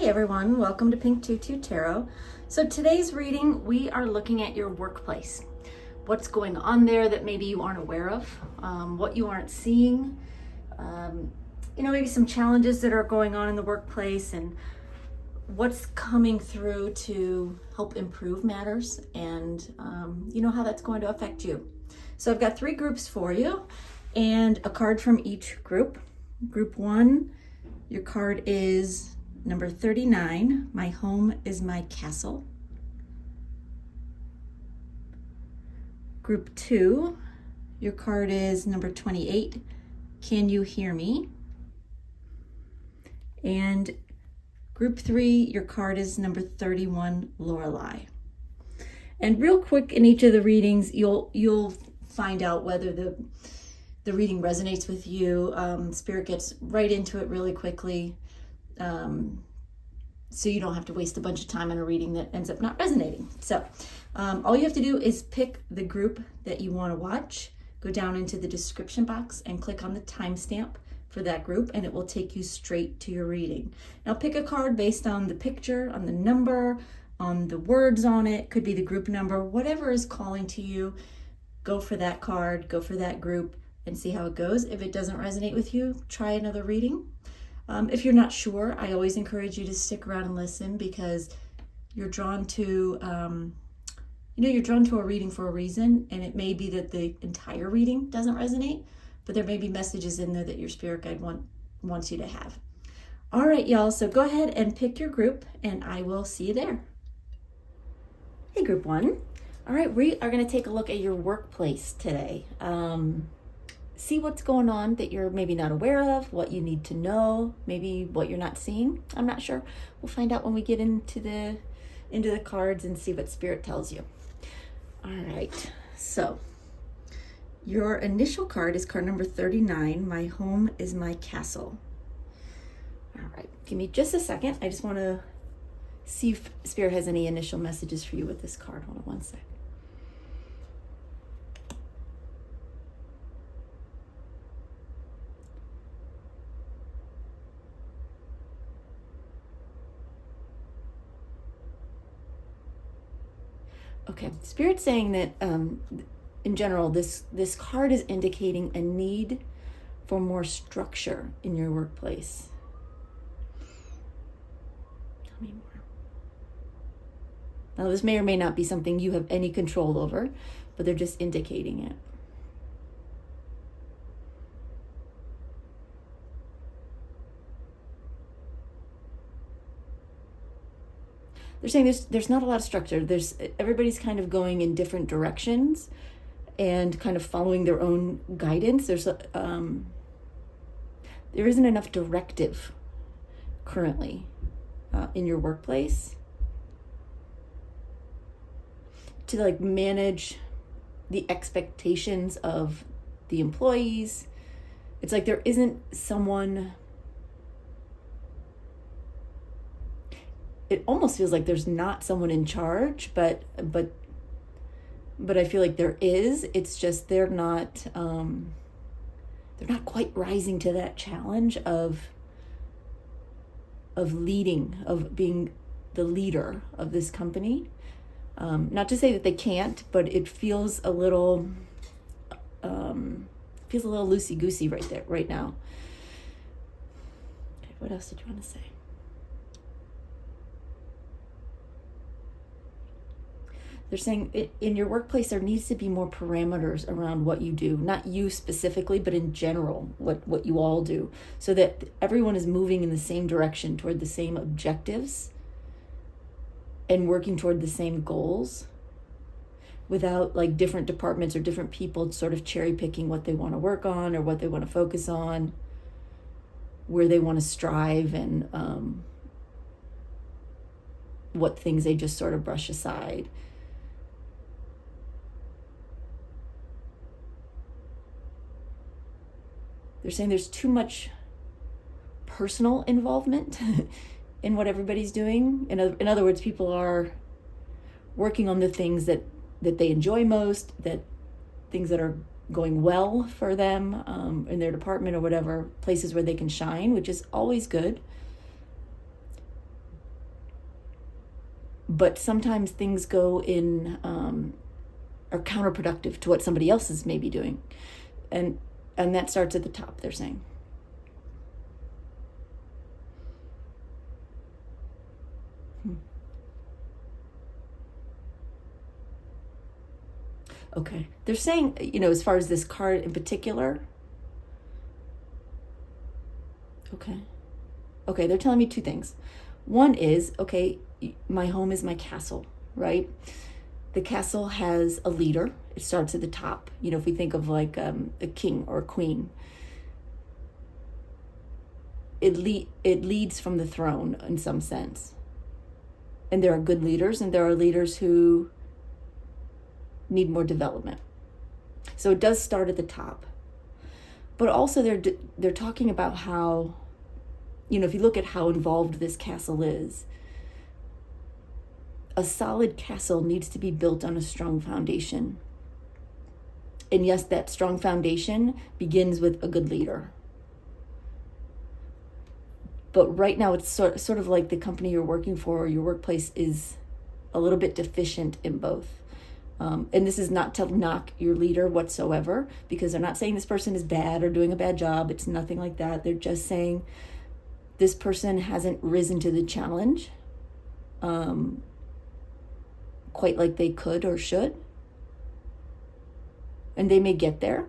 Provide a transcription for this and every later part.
Hey everyone, welcome to Pink Tutu Tarot. So today's reading, we are looking at your workplace. What's going on there that maybe you aren't aware of, what you aren't seeing, maybe some challenges that are going on in the workplace and what's coming through to help improve matters and how that's going to affect you. So I've got 3 groups for you and a card from each group. Group 1, your card is number 39, My Home is My Castle. Group 2, your card is number 28, Can You Hear Me? And group 3, your card is number 31, Lorelei. And real quick in each of the readings, you'll find out whether the reading resonates with you. Spirit gets right into it really quickly. So you don't have to waste a bunch of time on a reading that ends up not resonating. So all you have to do is pick the group that you want to watch, go down into the description box and click on the timestamp for that group, and it will take you straight to your reading. Now pick a card based on the picture, on the number, on the words on it, could be the group number, whatever is calling to you. Go for that card, go for that group, and see how it goes. If it doesn't resonate with you, try another reading. If you're not sure, I always encourage you to stick around and listen, because you're drawn to, you're drawn to a reading for a reason, and it may be that the entire reading doesn't resonate, but there may be messages in there that your spirit guide wants you to have. All right, y'all, so go ahead and pick your group, and I will see you there. Hey, group 1. All right, we are going to take a look at your workplace today. See what's going on that you're maybe not aware of, what you need to know, maybe what you're not seeing. I'm not sure. We'll find out when we get into the cards and see what Spirit tells you. All right, so your initial card is card number 39, My Home is My Castle. All right, give me just a second. I just want to see if Spirit has any initial messages for you with this card. Hold on one sec. Okay, Spirit's saying that in general, this card is indicating a need for more structure in your workplace. Tell me more. Now, this may or may not be something you have any control over, but they're just indicating it. They're saying there's not a lot of structure. Everybody's kind of going in different directions and kind of following their own guidance. There isn't enough directive currently in your workplace to manage the expectations of the employees. It's like there isn't someone. It almost feels like there's not someone in charge, but I feel like there is. It's just they're not quite rising to that challenge of leading, of being the leader of this company. Not to say that they can't, but it feels a little loosey-goosey right now. Okay, what else did you want to say? They're saying in your workplace, there needs to be more parameters around what you do, not you specifically, but in general, what you all do, so that everyone is moving in the same direction toward the same objectives and working toward the same goals without different departments or different people sort of cherry picking what they want to work on or what they want to focus on, where they want to strive, and what things they just sort of brush aside. They're saying there's too much personal involvement in what everybody's doing. In other words, people are working on the things that they enjoy most, things that are going well for them in their department or whatever, places where they can shine, which is always good. but sometimes things go in are counterproductive to what somebody else is maybe doing, and that starts at the top, they're saying. Okay, they're saying, as far as this card in particular, okay, they're telling me two things. One is, okay, my home is my castle, right? The castle has a leader. It starts at the top. If we think of like a king or a queen, it leads from the throne in some sense. And there are good leaders, and there are leaders who need more development. So it does start at the top. But also they're talking about how, if you look at how involved this castle is, a solid castle needs to be built on a strong foundation. And yes, that strong foundation begins with a good leader. But right now it's sort of like the company you're working for or your workplace is a little bit deficient in both. And this is not to knock your leader whatsoever, because they're not saying this person is bad or doing a bad job. It's nothing like that. They're just saying this person hasn't risen to the challenge quite like they could or should. And they may get there,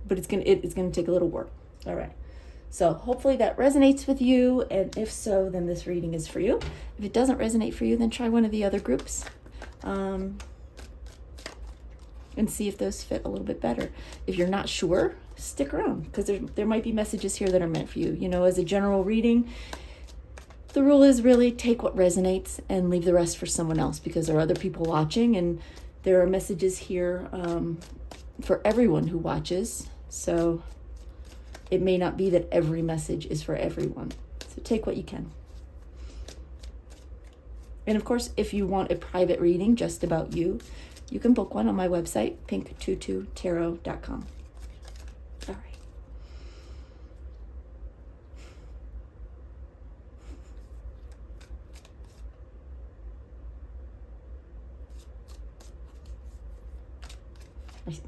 but it's gonna take a little work. All right. So hopefully that resonates with you, and if so, then this reading is for you. If it doesn't resonate for you, then try one of the other groups and see if those fit a little bit better. If you're not sure, stick around, because there might be messages here that are meant for you. As a general reading, the rule is really take what resonates and leave the rest for someone else, because there are other people watching, and there are messages here for everyone who watches. So it may not be that every message is for everyone. So take what you can. And of course, if you want a private reading just about you, you can book one on my website, pink22tarot.com. All right.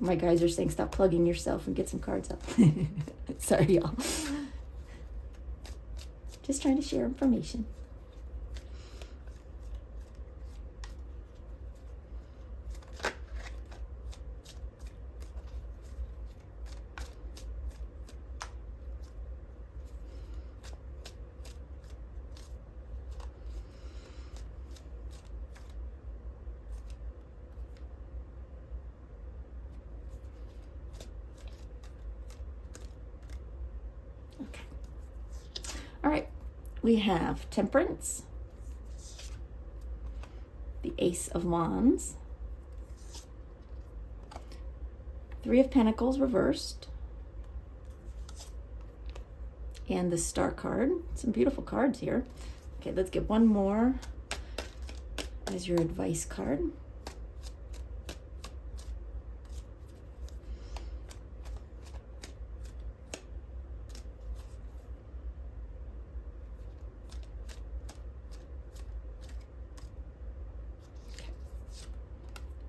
My guys are saying stop plugging yourself and get some cards up. Sorry, y'all. Just trying to share information. All right, we have Temperance, the Ace of Wands, Three of Pentacles reversed, and the Star card. Some beautiful cards here. Okay, let's get one more as your advice card.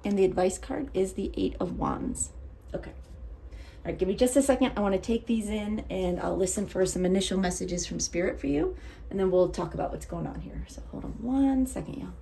And the advice card is the Eight of Wands. Okay. All right, give me just a second. I want to take these in, and I'll listen for some initial messages from Spirit for you, and then we'll talk about what's going on here. So hold on one second, y'all.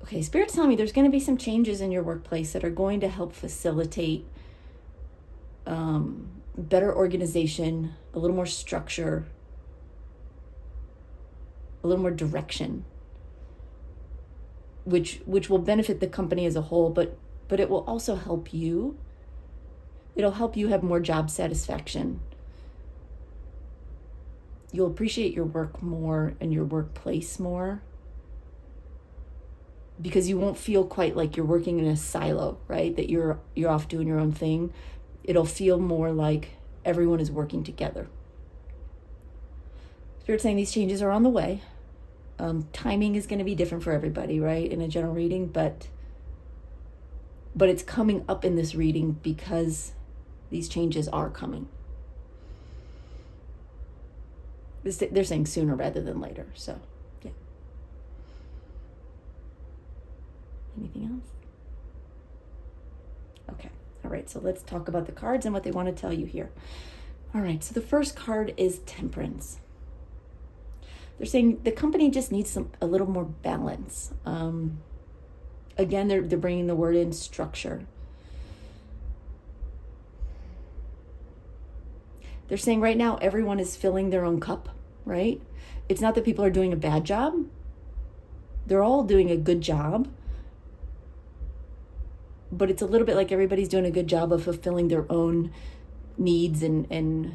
Okay, Spirit's telling me there's going to be some changes in your workplace that are going to help facilitate better organization, a little more structure, a little more direction, which will benefit the company as a whole, but it will also help you. It'll help you have more job satisfaction. You'll appreciate your work more and your workplace more, because you won't feel quite like you're working in a silo, right? That you're off doing your own thing. It'll feel more like everyone is working together. Spirit's saying these changes are on the way. Timing is going to be different for everybody, right? In a general reading, but it's coming up in this reading because these changes are coming. They're saying sooner rather than later. So, yeah. Anything else? Okay. All right. So let's talk about the cards and what they want to tell you here. All right. So the first card is Temperance. They're saying the company just needs a little more balance. Again, they're bringing the word in structure. They're saying right now everyone is filling their own cup, right? It's not that people are doing a bad job. They're all doing a good job. But it's a little bit like everybody's doing a good job of fulfilling their own needs and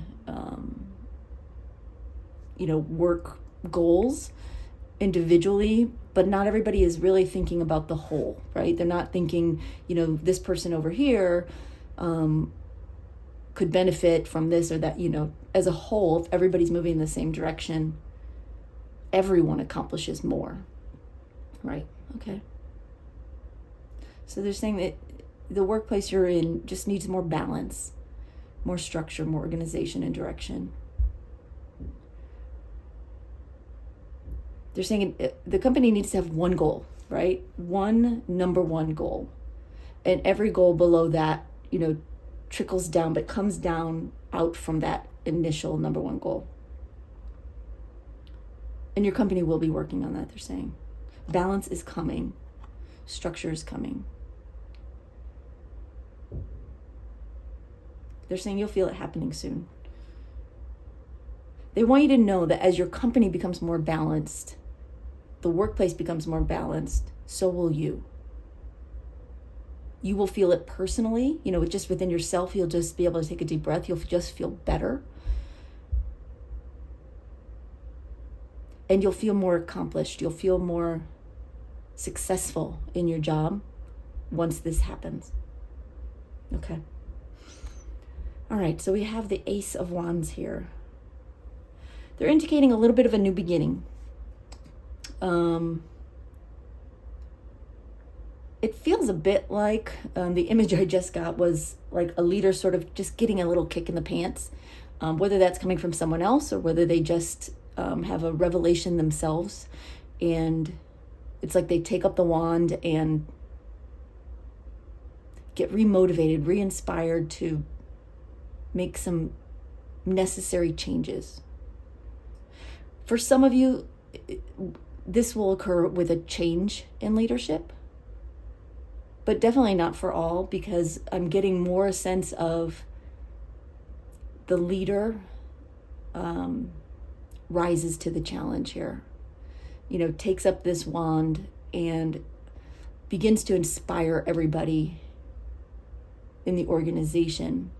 work goals individually, but not everybody is really thinking about the whole, right? They're not thinking, this person over here could benefit from this or that, as a whole. If everybody's moving in the same direction, everyone accomplishes more, right? Okay. So they're saying that the workplace you're in just needs more balance, more structure, more organization and direction. They're saying the company needs to have one goal, right? One number one goal. And every goal below that, trickles down, but comes down out from that initial number one goal. And your company will be working on that, they're saying. Balance is coming. Structure is coming. They're saying you'll feel it happening soon. They want you to know that as your company becomes more balanced, the workplace becomes more balanced, so will you. You will feel it personally, just within yourself. You'll just be able to take a deep breath. You'll just feel better. And you'll feel more accomplished. You'll feel more successful in your job once this happens. Okay. All right, so we have the Ace of Wands here. They're indicating a little bit of a new beginning. It feels a bit like the image I just got was like a leader sort of just getting a little kick in the pants, whether that's coming from someone else or whether they just have a revelation themselves. And it's like they take up the wand and get remotivated, re-inspired to make some necessary changes. For some of you, this will occur with a change in leadership, but definitely not for all, because I'm getting more a sense of the leader rises to the challenge here, takes up this wand and begins to inspire everybody in the organization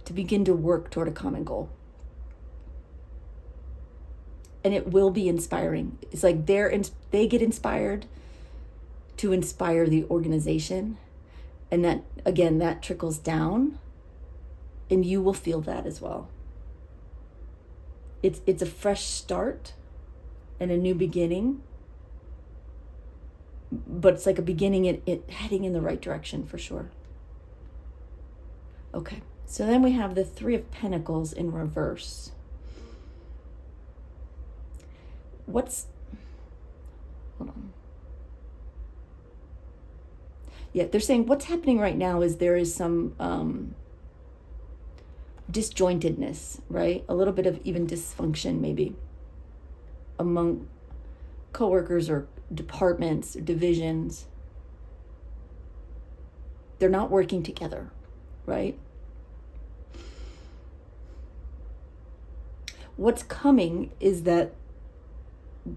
to begin to work toward a common goal. And it will be inspiring. It's like they get inspired to inspire the organization. And that, again, that trickles down, and you will feel that as well. It's a fresh start and a new beginning, but it's like a beginning it heading in the right direction for sure. Okay, so then we have the Three of Pentacles in reverse. Hold on. Yeah, they're saying what's happening right now is there is some disjointedness, right? A little bit of even dysfunction maybe among coworkers or departments or divisions. They're not working together, right? What's coming is that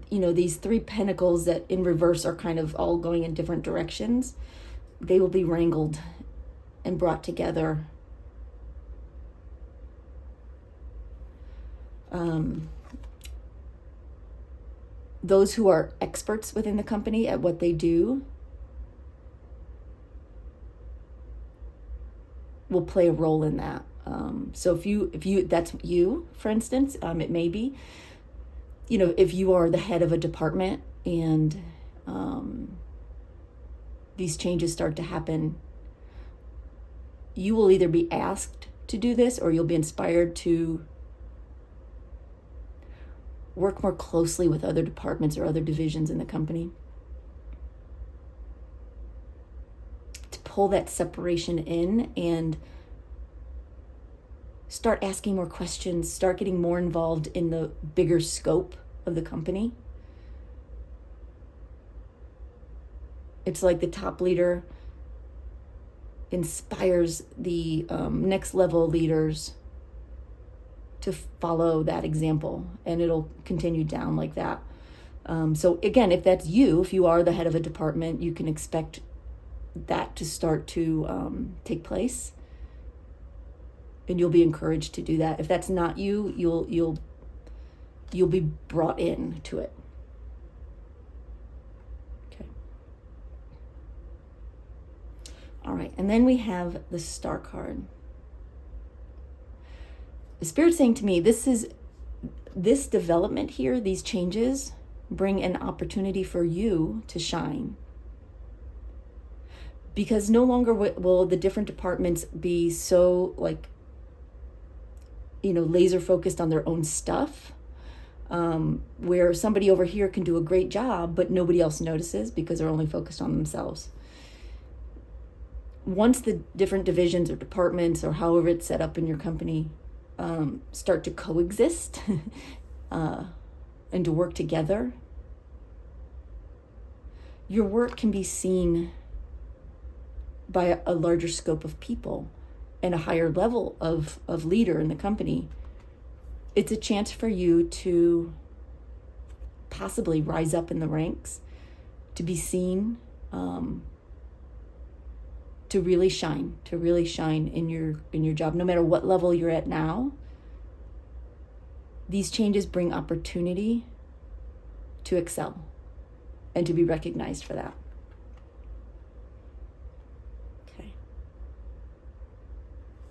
these Three Pentacles that in reverse are kind of all going in different directions, they will be wrangled and brought together. Those who are experts within the company at what they do will play a role in that. So if you that's you, for instance, it may be, if you are the head of a department and these changes start to happen, you will either be asked to do this or you'll be inspired to work more closely with other departments or other divisions in the company to pull that separation in and start asking more questions, start getting more involved in the bigger scope of the company. It's like the top leader inspires the next level leaders to follow that example, and it'll continue down like that. So again, if that's you, if you are the head of a department, you can expect that to start to take place, and you'll be encouraged to do that. If that's not you, you'll be brought in to it. Okay. All right, and then we have the Star card. The Spirit's saying to me, this development here, these changes bring an opportunity for you to shine. Because no longer will the different departments be so laser focused on their own stuff, where somebody over here can do a great job, but nobody else notices because they're only focused on themselves. Once the different divisions or departments, or however it's set up in your company, start to coexist and to work together, your work can be seen by a larger scope of people and a higher level of leader in the company. It's a chance for you to possibly rise up in the ranks, to be seen, to really shine in your job, no matter what level you're at now. These changes bring opportunity to excel and to be recognized for that.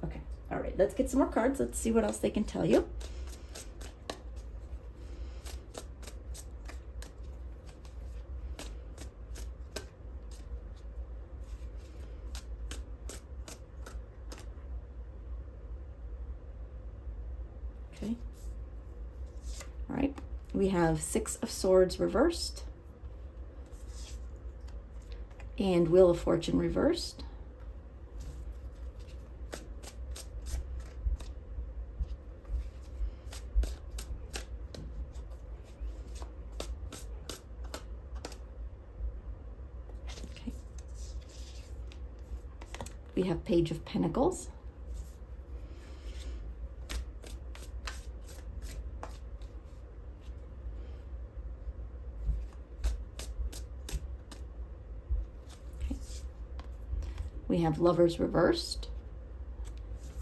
Okay. All right, let's get some more cards. Let's see what else they can tell you. Okay. All right. We have Six of Swords reversed and Wheel of Fortune reversed. Okay. We have Page of Pentacles. We have Lovers reversed.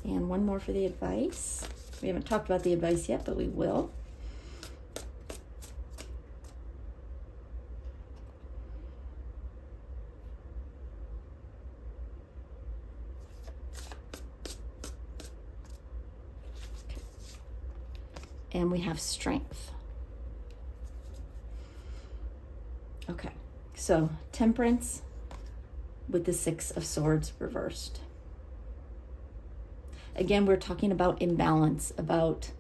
And one more for the advice. We haven't talked about the advice yet, but we will. And we have Strength. Okay, so Temperance with the Six of Swords reversed. Again, we're talking about imbalance, about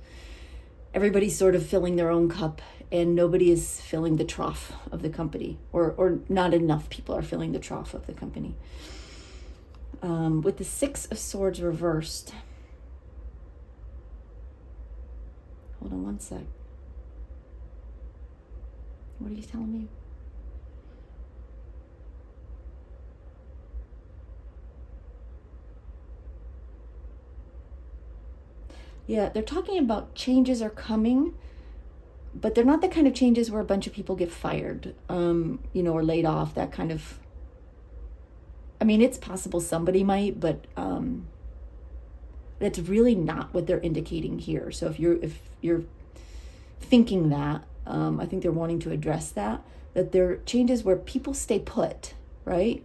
everybody sort of filling their own cup and nobody is filling the trough of the company, or not enough people are filling the trough of the company. With the Six of Swords reversed, hold on one sec. What are you telling me? Yeah, they're talking about changes are coming, but they're not the kind of changes where a bunch of people get fired, or laid off, that kind of. I mean, it's possible somebody might, but that's really not what they're indicating here. So if you're thinking that, I think they're wanting to address that there are changes where people stay put, right?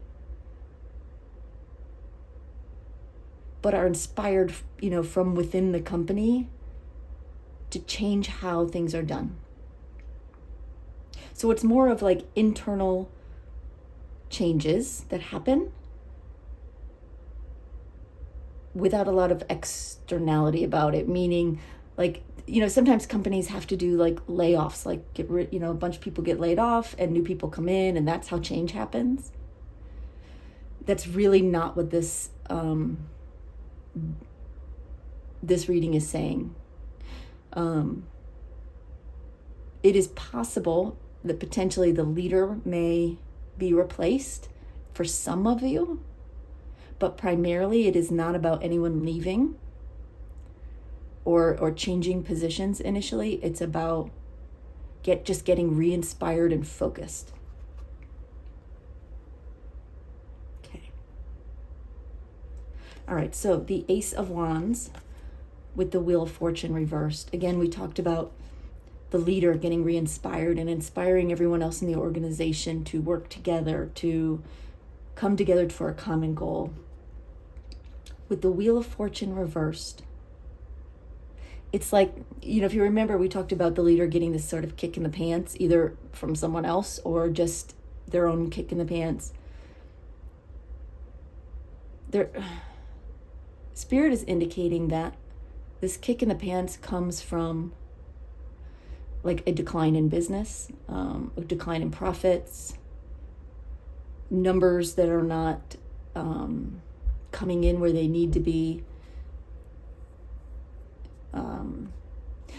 But are inspired, from within the company to change how things are done. So it's more of like internal changes that happen without a lot of externality about it, meaning like, sometimes companies have to do like layoffs, like a bunch of people get laid off and new people come in, and that's how change happens. That's really not what this reading is saying. It is possible that potentially the leader may be replaced for some of you, but primarily it is not about anyone leaving or changing positions initially. It's about just getting re-inspired and focused. Okay. All right, so the Ace of Wands with the Wheel of Fortune reversed. Again, we talked about the leader getting re-inspired and inspiring everyone else in the organization to work together, to come together for a common goal. With the Wheel of Fortune reversed, it's like, if you remember, we talked about the leader getting this sort of kick in the pants, either from someone else or just their own kick in the pants. Spirit is indicating that this kick in the pants comes from like a decline in business, a decline in profits, numbers that are not coming in where they need to be.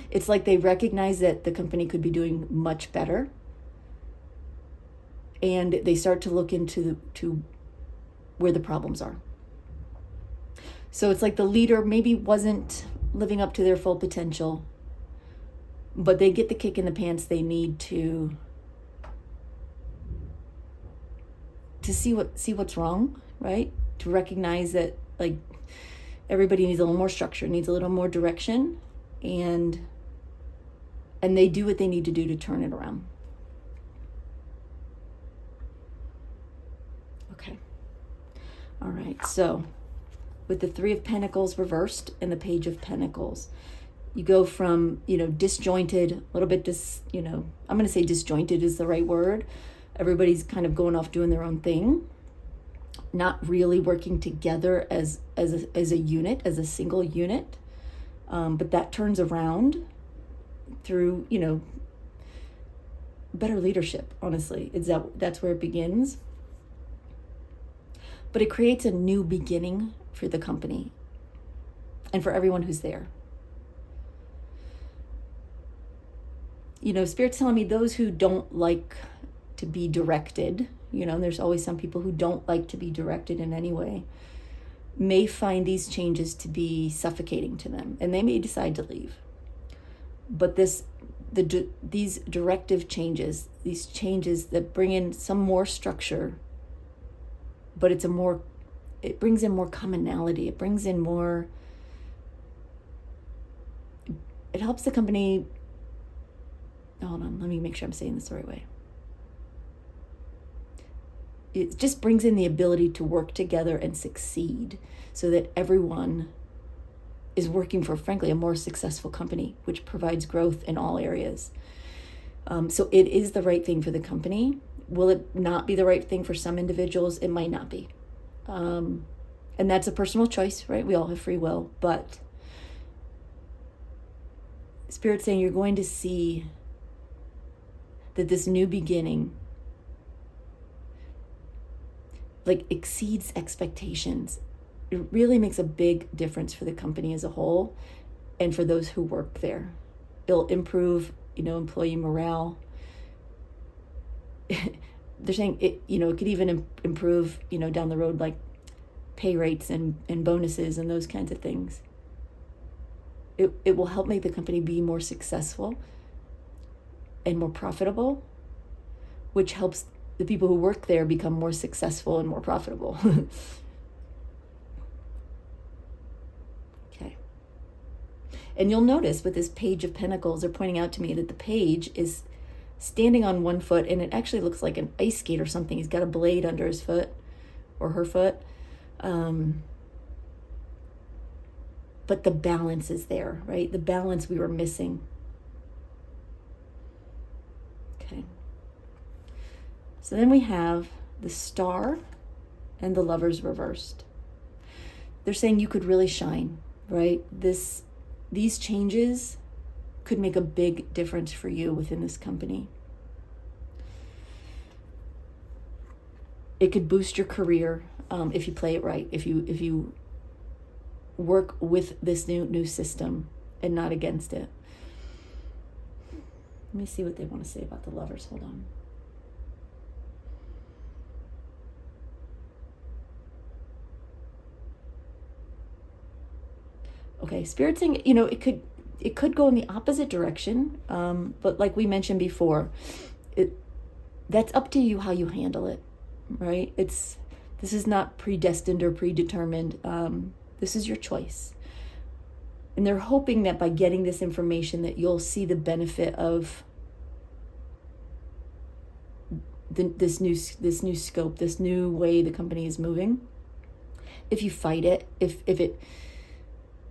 It's like they recognize that the company could be doing much better, and they start to look into where the problems are. So it's like the leader maybe wasn't living up to their full potential, but they get the kick in the pants they need to see what's wrong, right? To recognize that like everybody needs a little more structure, needs a little more direction, and they do what they need to do to turn it around. Okay. All right. So with the Three of Pentacles reversed and the Page of Pentacles, you go from, disjointed, a little bit I'm going to say disjointed is the right word. Everybody's kind of going off doing their own thing, not really working together as a unit, as a single unit. But that turns around through, better leadership, honestly. That's where it begins. But it creates a new beginning for the company and for everyone who's there. Spirit's telling me those who don't like to be directed, there's always some people who don't like to be directed in any way, may find these changes to be suffocating to them, and they may decide to leave. But these directive changes, these changes that bring in some more structure, but it brings in more commonality. It brings in more, it helps the company, hold on, let me make sure I'm saying this the right way. It just brings in the ability to work together and succeed so that everyone is working for, frankly, a more successful company, which provides growth in all areas. So it is the right thing for the company. Will it not be the right thing for some individuals? It might not be. And that's a personal choice, right? We all have free will, but Spirit's saying you're going to see that this new beginning exceeds expectations. It really makes a big difference for the company as a whole and for those who work there. It'll improve, employee morale. They're saying it could even improve, down the road, like pay rates and bonuses and those kinds of things. It will help make the company be more successful and more profitable, which helps the people who work there become more successful and more profitable. Okay. And you'll notice with this Page of Pentacles, they're pointing out to me that the page is standing on one foot, and it actually looks like an ice skate or something. He's got a blade under his foot or her foot. But the balance is there, right? The balance we were missing. Okay. So then we have the Star and the Lovers reversed. They're saying you could really shine, right? These changes could make a big difference for you within this company. It could boost your career if you play it right, if you work with this new system and not against it. Let me see what they want to say about the Lovers. Hold on. Okay, Spirit saying, it could go in the opposite direction, but like we mentioned before, that's up to you how you handle it, right? This is not predestined or predetermined. This is your choice. And they're hoping that by getting this information that you'll see the benefit of this new scope, this new way the company is moving. If you fight it, if it,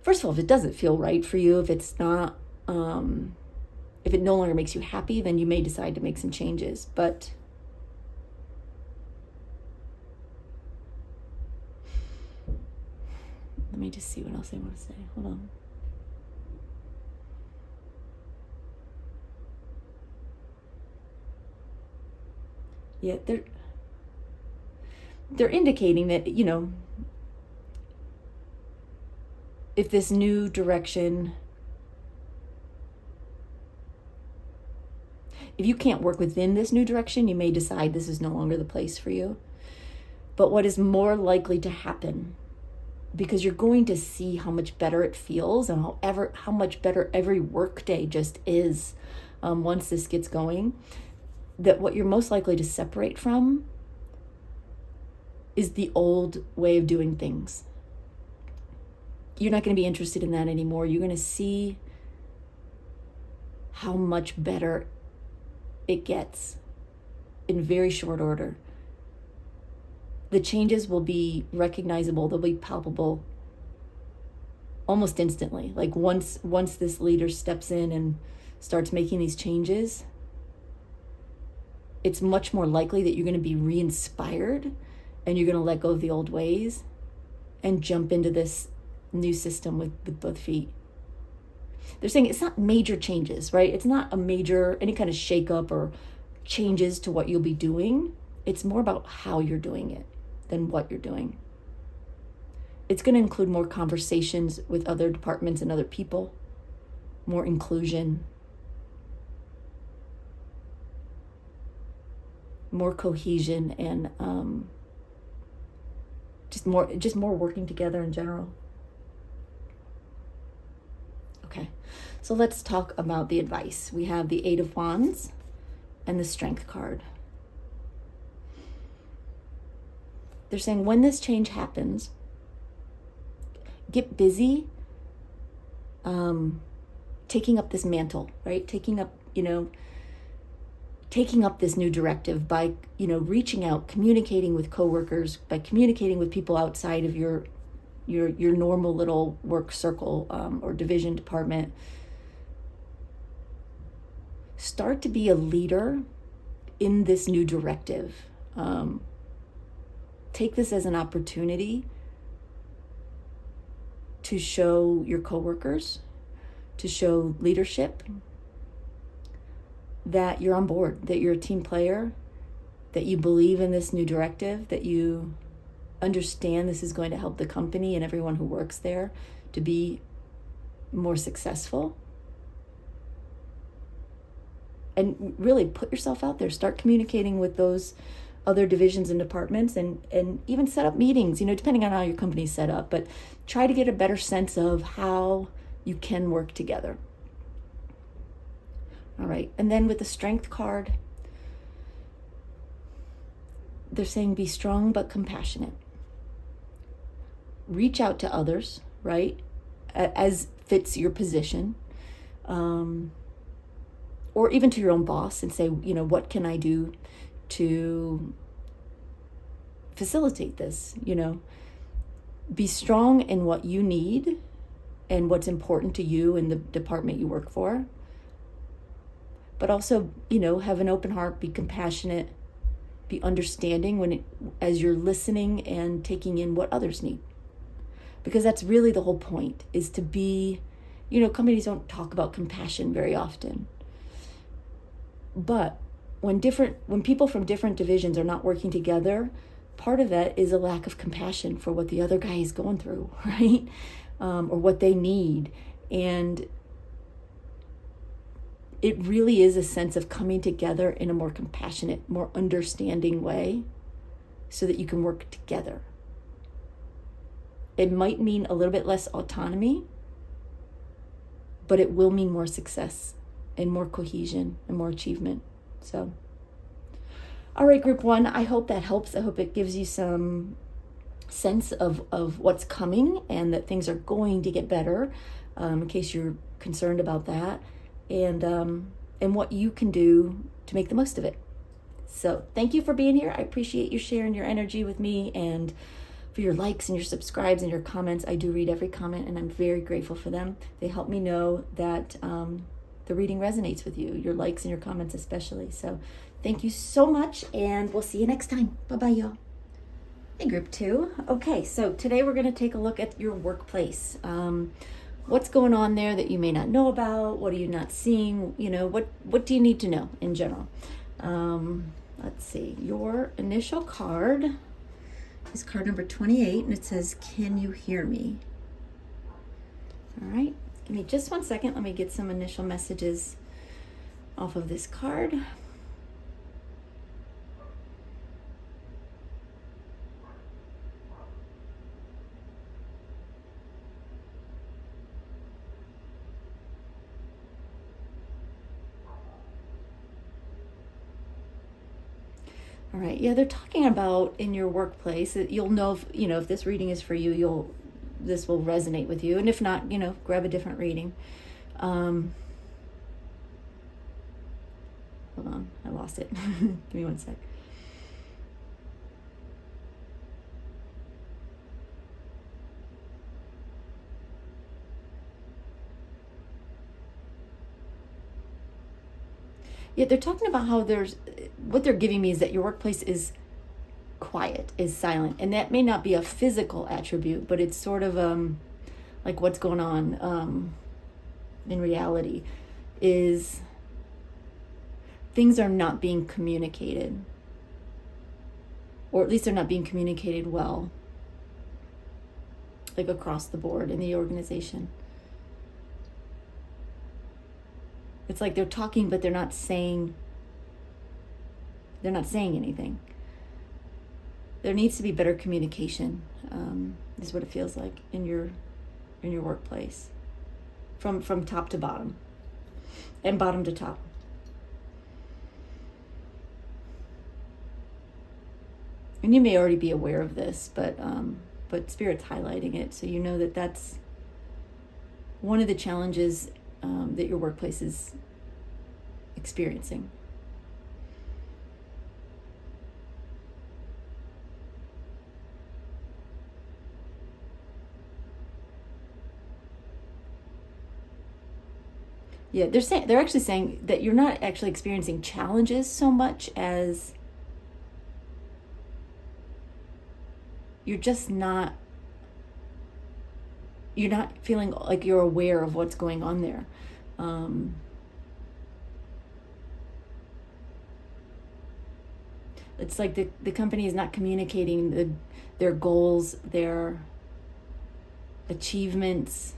first of all, if it doesn't feel right for you, if it's not, if it no longer makes you happy, then you may decide to make some changes. But let me just see what else I want to say. Hold on. Yeah, they're indicating that, if this new direction, if you can't work within this new direction, you may decide this is no longer the place for you. But what is more likely to happen, because you're going to see how much better it feels and how much better every workday just is once this gets going, that what you're most likely to separate from is the old way of doing things. You're not going to be interested in that anymore. You're going to see how much better it gets in very short order. The changes will be recognizable. They'll be palpable almost instantly. Like once this leader steps in and starts making these changes, it's much more likely that you're going to be re-inspired and you're going to let go of the old ways and jump into this new system with both feet. They're saying it's not major changes, right? It's not any kind of shakeup or changes to what you'll be doing. It's more about how you're doing it than what you're doing. It's going to include more conversations with other departments and other people, more inclusion, more cohesion, and just more working together in general. Okay, so let's talk about the advice. We have the Eight of Wands and the Strength card. They're saying when this change happens, get busy taking up this mantle, right? Taking up this new directive by, reaching out, communicating with coworkers, by communicating with people outside of your normal little work circle or division department. Start to be a leader in this new directive. Take this as an opportunity to show your coworkers, to show leadership that you're on board, that you're a team player, that you believe in this new directive, that you understand this is going to help the company and everyone who works there to be more successful. And really put yourself out there. Start communicating with those other divisions and departments, and even set up meetings, depending on how your company's set up, but try to get a better sense of how you can work together. All right, and then with the Strength card, they're saying be strong but compassionate. Reach out to others, right, as fits your position, or even to your own boss and say, what can I do to facilitate this? Be strong in what you need and what's important to you in the department you work for, but also, have an open heart, be compassionate, be understanding as you're listening and taking in what others need. Because that's really the whole point, is to be, companies don't talk about compassion very often. But when people from different divisions are not working together, part of that is a lack of compassion for what the other guy is going through, right? Or what they need. And it really is a sense of coming together in a more compassionate, more understanding way so that you can work together. It might mean a little bit less autonomy, but it will mean more success and more cohesion and more achievement. So, all right, group 1, I hope that helps. I hope it gives you some sense of what's coming and that things are going to get better, in case you're concerned about that, and what you can do to make the most of it. So thank you for being here. I appreciate you sharing your energy with me, and for your likes and your subscribes and your comments. I do read every comment, and I'm very grateful for them. They help me know that the reading resonates with you, your likes and your comments especially. So thank you so much, and we'll see you next time. Bye-bye, y'all. Hey, group 2. Okay, so today we're going to take a look at your workplace. What's going on there that you may not know about? What are you not seeing? What do you need to know in general? Let's see. Your initial card is card number 28, and it says, "Can you hear me?" All right. Give me just 1 second. Let me get some initial messages off of this card. All right. Yeah, they're talking about in your workplace. You'll know if this reading is for you. This will resonate with you, and if not, grab a different reading. Hold on, I lost it. Give me 1 sec. Yeah, they're talking about how what they're giving me is that your workplace is quiet, is silent. And that may not be a physical attribute, but it's sort of like what's going on in reality is things are not being communicated. Or at least they're not being communicated well, like across the board in the organization. It's like they're talking, but they're not saying anything. There needs to be better communication, is what it feels like in your workplace, from top to bottom, and bottom to top. And you may already be aware of this, but Spirit's highlighting it, so you know that that's one of the challenges that your workplace is experiencing. Yeah, they're actually saying that you're not actually experiencing challenges so much as you're not feeling like you're aware of what's going on there. It's like the company is not communicating their goals, their achievements.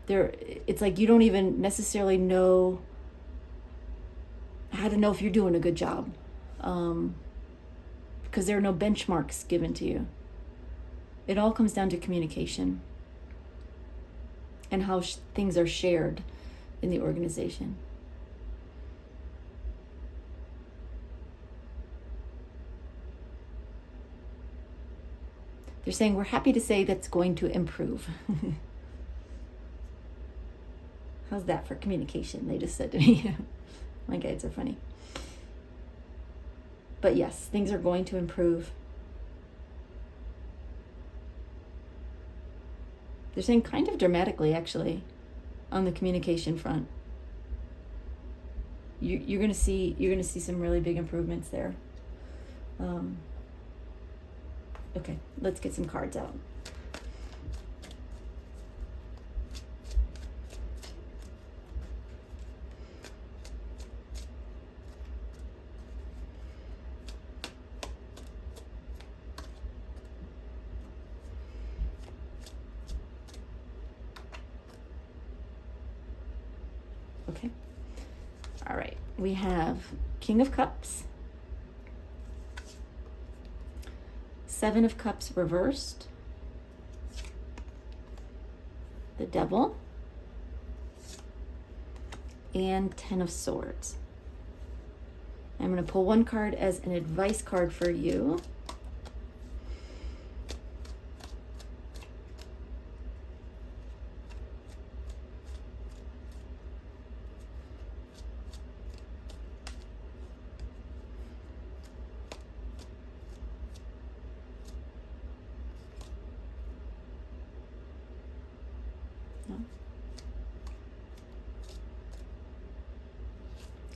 It's like you don't even necessarily know how to know if you're doing a good job, because there are no benchmarks given to you. It all comes down to communication and how things are shared in the organization. They're saying, we're happy to say that's going to improve. How's that for communication? They just said to me. My guides are funny. But yes, things are going to improve. They're saying kind of dramatically, actually, on the communication front. you're gonna see some really big improvements there. Okay, let's get some cards out. Okay. All right. We have King of Cups, Seven of Cups reversed, the Devil, and Ten of Swords. I'm going to pull one card as an advice card for you.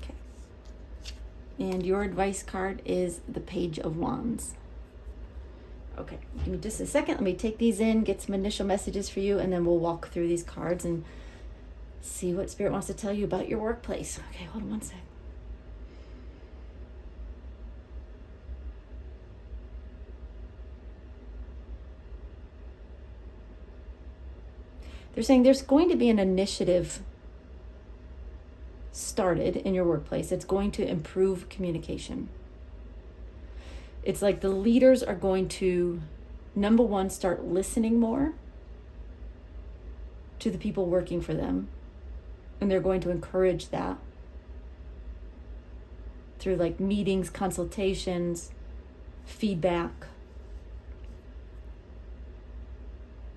Okay. And your advice card is the Page of Wands. Okay, give me just a second. Let me take these in, get some initial messages for you, and then we'll walk through these cards and see what Spirit wants to tell you about your workplace. Okay, hold on one sec. They're saying there's going to be an initiative started in your workplace. It's going to improve communication. It's like the leaders are going to, number one, start listening more to the people working for them. And they're going to encourage that through like meetings, consultations, feedback.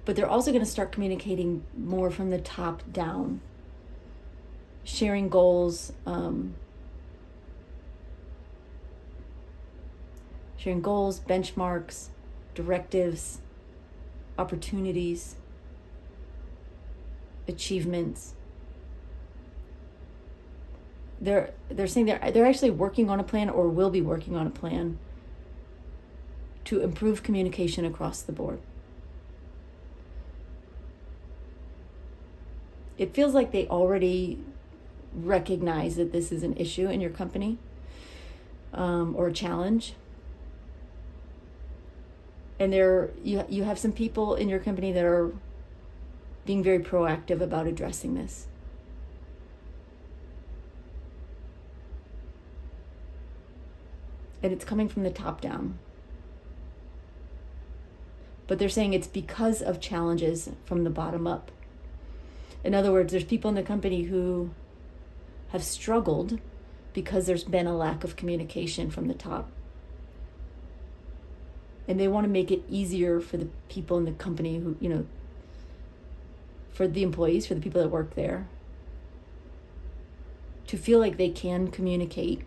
But they're also going to start communicating more from the top down, sharing goals, benchmarks, directives, opportunities, achievements. They're saying they're actually working on a plan or will be working on a plan to improve communication across the board. It feels like they already recognize that this is an issue in your company, or a challenge. And you have some people in your company that are being very proactive about addressing this. And it's coming from the top down. But they're saying it's because of challenges from the bottom up. In other words, there's people in the company who have struggled because there's been a lack of communication from the top. And they want to make it easier for the people in the company who, for the employees, for the people that work there, to feel like they can communicate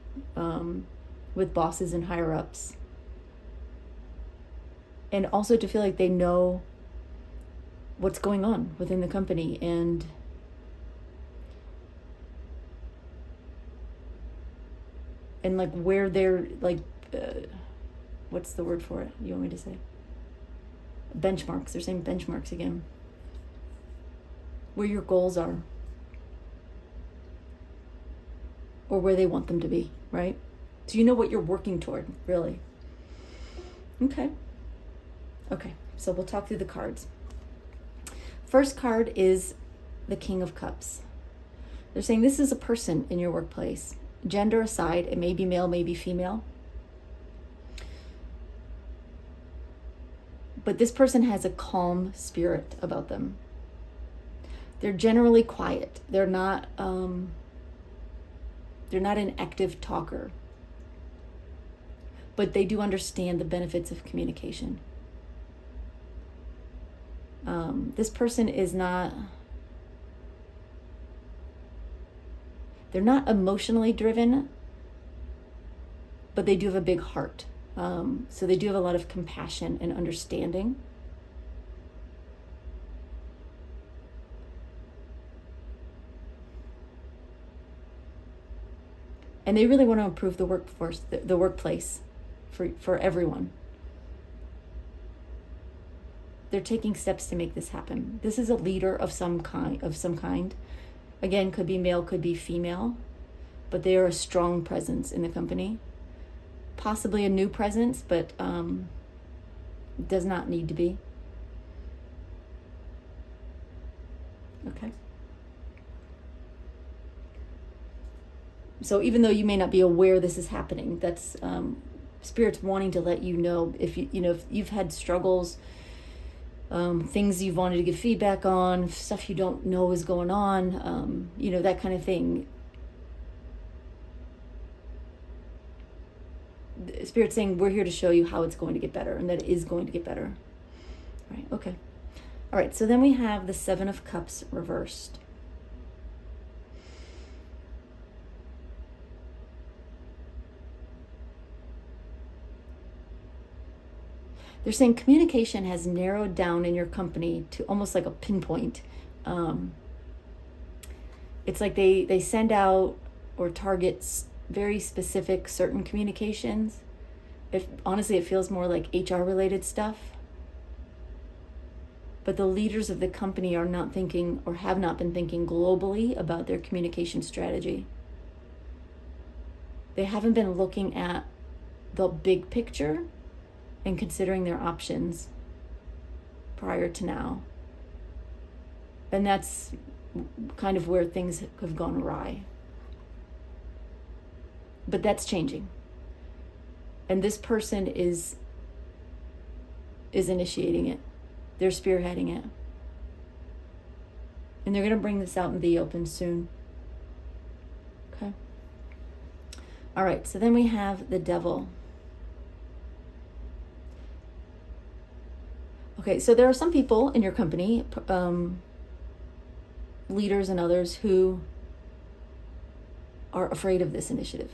with bosses and higher ups. And also to feel like they know what's going on within the company and like where they're like, what's the word for it? You want me to say? Benchmarks. They're saying benchmarks again. Where your goals are. Or where they want them to be, right? So you know what you're working toward, really. Okay. Okay, so we'll talk through the cards. First card is the King of Cups. They're saying this is a person in your workplace. Gender aside, it may be male, maybe female. But this person has a calm spirit about them. They're generally quiet. They're not an active talker. But they do understand the benefits of communication. This person is not, they're not emotionally driven, but they do have a big heart. So they do have a lot of compassion and understanding. And they really want to improve the workforce, the workplace for everyone. They're taking steps to make this happen. This is a leader of some kind. Again, could be male, could be female, but they are a strong presence in the company. Possibly a new presence, but does not need to be. Okay. So even though you may not be aware this is happening, that's Spirit's wanting to let you know if you've had struggles, things you've wanted to give feedback on, stuff you don't know is going on, that kind of thing. Spirit's saying we're here to show you how it's going to get better, and that it is going to get better. All right, okay. All right, so then we have the Seven of Cups reversed. They're saying communication has narrowed down in your company to almost like a pinpoint. It's like they send out or target very specific certain communications. Honestly, it feels more like HR related stuff. But the leaders of the company are not thinking or have not been thinking globally about their communication strategy. They haven't been looking at the big picture and considering their options prior to now. And that's kind of where things have gone awry. But that's changing. And this person is initiating it. They're spearheading it. And they're going to bring this out in the open soon. Okay. All right, so then we have the Devil. Okay, so there are some people in your company, leaders and others, who are afraid of this initiative.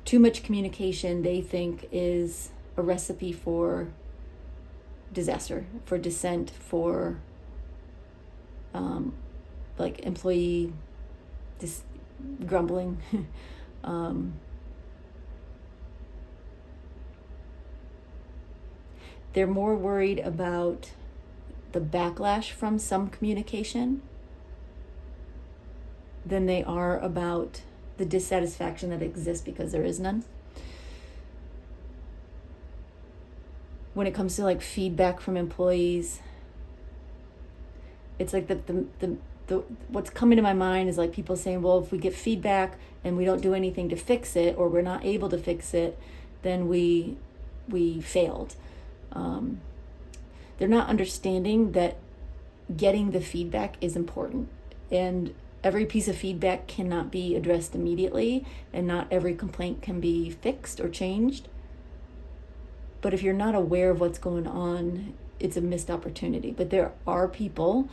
Too much communication, they think, is a recipe for disaster, for dissent, for like employee grumbling. They're more worried about the backlash from some communication than they are about the dissatisfaction that exists because there is none. When it comes to like feedback from employees, it's like the what's coming to my mind is like people saying, well, if we get feedback and we don't do anything to fix it, or we're not able to fix it, then we failed. They're not understanding that getting the feedback is important, and every piece of feedback cannot be addressed immediately, and not every complaint can be fixed or changed. But if you're not aware of what's going on, it's a missed opportunity. But there are people,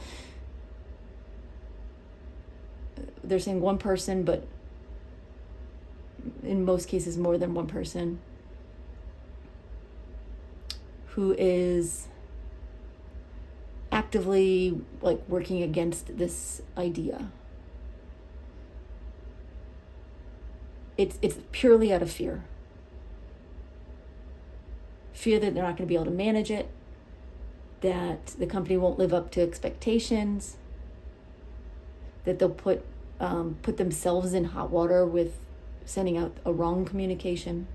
they're saying one person, but in most cases more than one person, who is actively like working against this idea. It's purely out of fear. Fear that they're not going to be able to manage it, that the company won't live up to expectations, that they'll put themselves in hot water with sending out a wrong communication.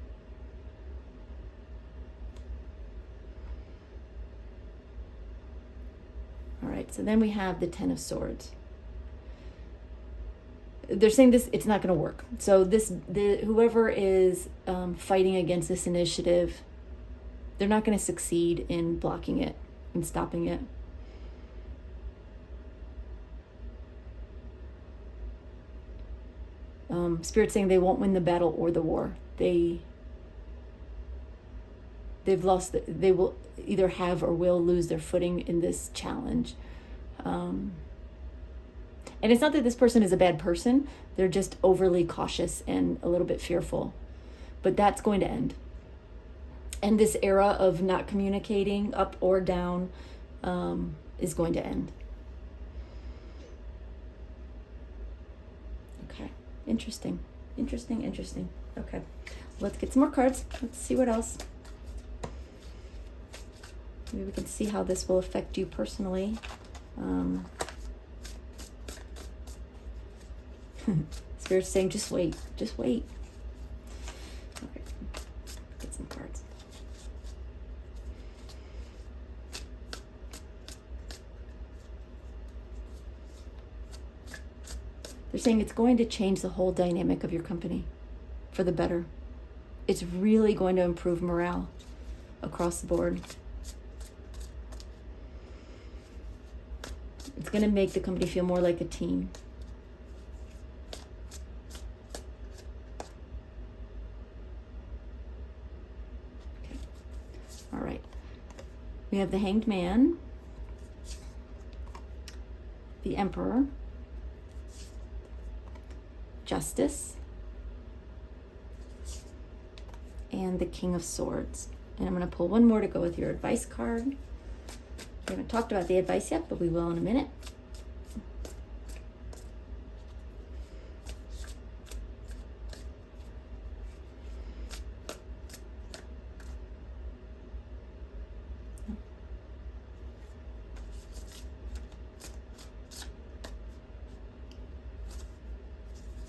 All right, so then we have the Ten of Swords. They're saying this, it's not going to work. So whoever is fighting against this initiative, they're not going to succeed in blocking it and stopping it. Spirit's saying they won't win the battle or the war. They've lost. They will either have or will lose their footing in this challenge. And it's not that this person is a bad person. They're just overly cautious and a little bit fearful. But that's going to end. And this era of not communicating up or down is going to end. Okay, interesting. Interesting, interesting. Okay, let's get some more cards. Let's see what else. Maybe we can see how this will affect you personally. Spirit's saying, just wait, just wait. Okay, get some cards. They're saying it's going to change the whole dynamic of your company for the better. It's really going to improve morale across the board. It's going to make the company feel more like a team. Okay. All right. We have the Hanged Man, the Emperor, Justice, and the King of Swords. And I'm going to pull one more to go with your advice card. We haven't talked about the advice yet, but we will in a minute.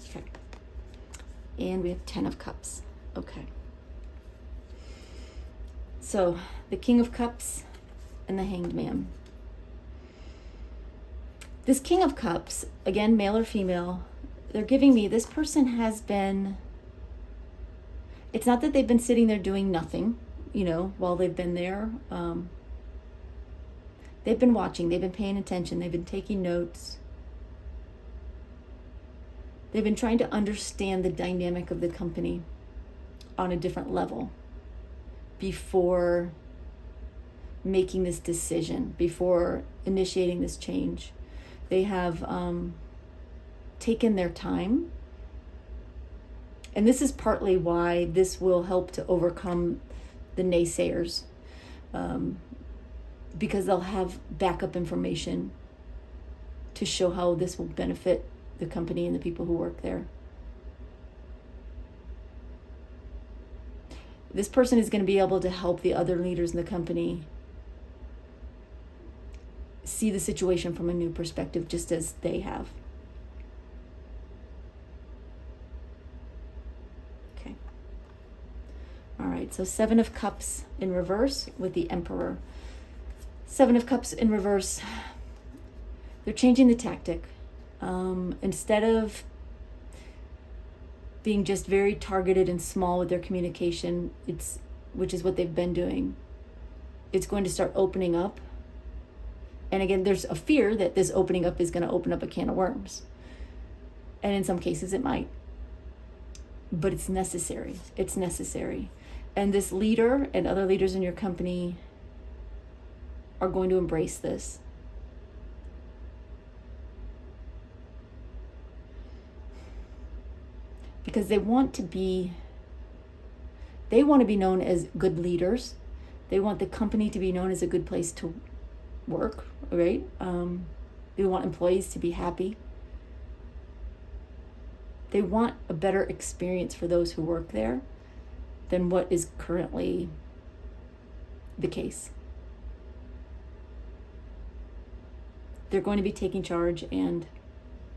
Okay. And we have 10 of Cups. Okay. So the King of Cups and the Hanged Man. This King of Cups, again, male or female, they're giving me, this person has been, it's not that they've been sitting there doing nothing, you know, while they've been there. They've been watching, they've been paying attention, they've been taking notes. They've been trying to understand the dynamic of the company on a different level before making this decision, before initiating this change. They have taken their time. And this is partly why this will help to overcome the naysayers, because they'll have backup information to show how this will benefit the company and the people who work there. This person is going to be able to help the other leaders in the company see the situation from a new perspective, just as they have. Okay. All right, so 7 of Cups in reverse with the Emperor. 7 of Cups in reverse. They're changing the tactic. Instead of being just very targeted and small with their communication, which is what they've been doing, it's going to start opening up. And again, there's a fear that this opening up is going to open up a can of worms. And in some cases it might. But it's necessary. It's necessary. And this leader and other leaders in your company are going to embrace this. Because they want to be known as good leaders. They want the company to be known as a good place to work, right? They want employees to be happy. They want a better experience for those who work there than what is currently the case. They're going to be taking charge and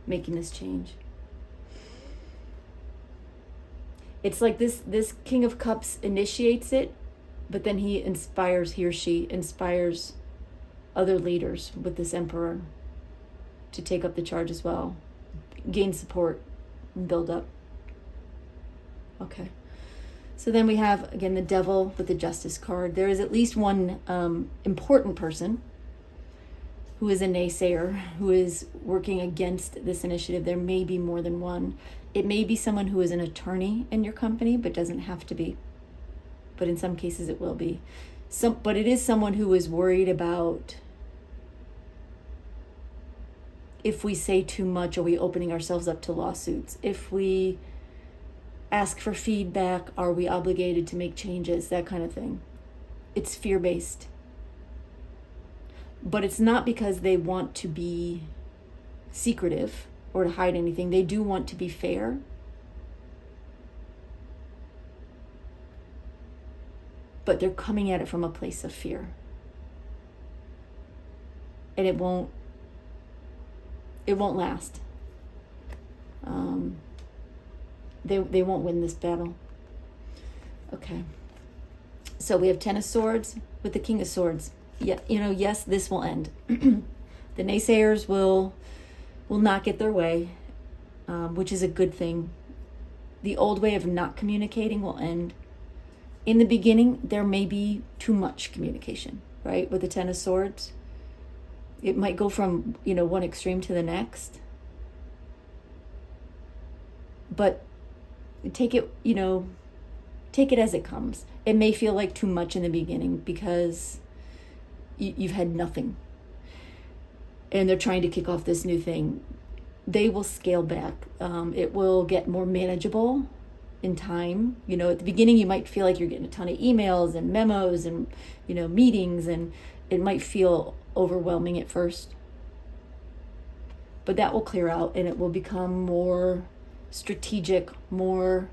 making this change. It's like this King of Cups initiates it, but then he or she inspires other leaders with this Emperor to take up the charge as well, gain support and build up. Okay. So then we have, again, the Devil with the Justice card. There is at least one important person who is a naysayer, who is working against this initiative. There may be more than one. It may be someone who is an attorney in your company, but doesn't have to be. But in some cases it will be. But it is someone who is worried about, if we say too much, are we opening ourselves up to lawsuits? If we ask for feedback, are we obligated to make changes? That kind of thing. It's fear-based. But it's not because they want to be secretive or to hide anything. They do want to be fair. but they're coming at it from a place of fear. And it won't last. They won't win this battle. Okay. So we have Ten of Swords with the King of Swords. Yeah, yes, this will end. The naysayers will not get their way, which is a good thing. The old way of not communicating will end. In the beginning, there may be too much communication, right? With the Ten of Swords. It might go from, one extreme to the next. But take it as it comes. It may feel like too much in the beginning because you've had nothing. And they're trying to kick off this new thing. They will scale back. It will get more manageable in time. At the beginning, you might feel like you're getting a ton of emails and memos and, meetings, and it might feel overwhelming at first. But that will clear out and it will become more strategic, more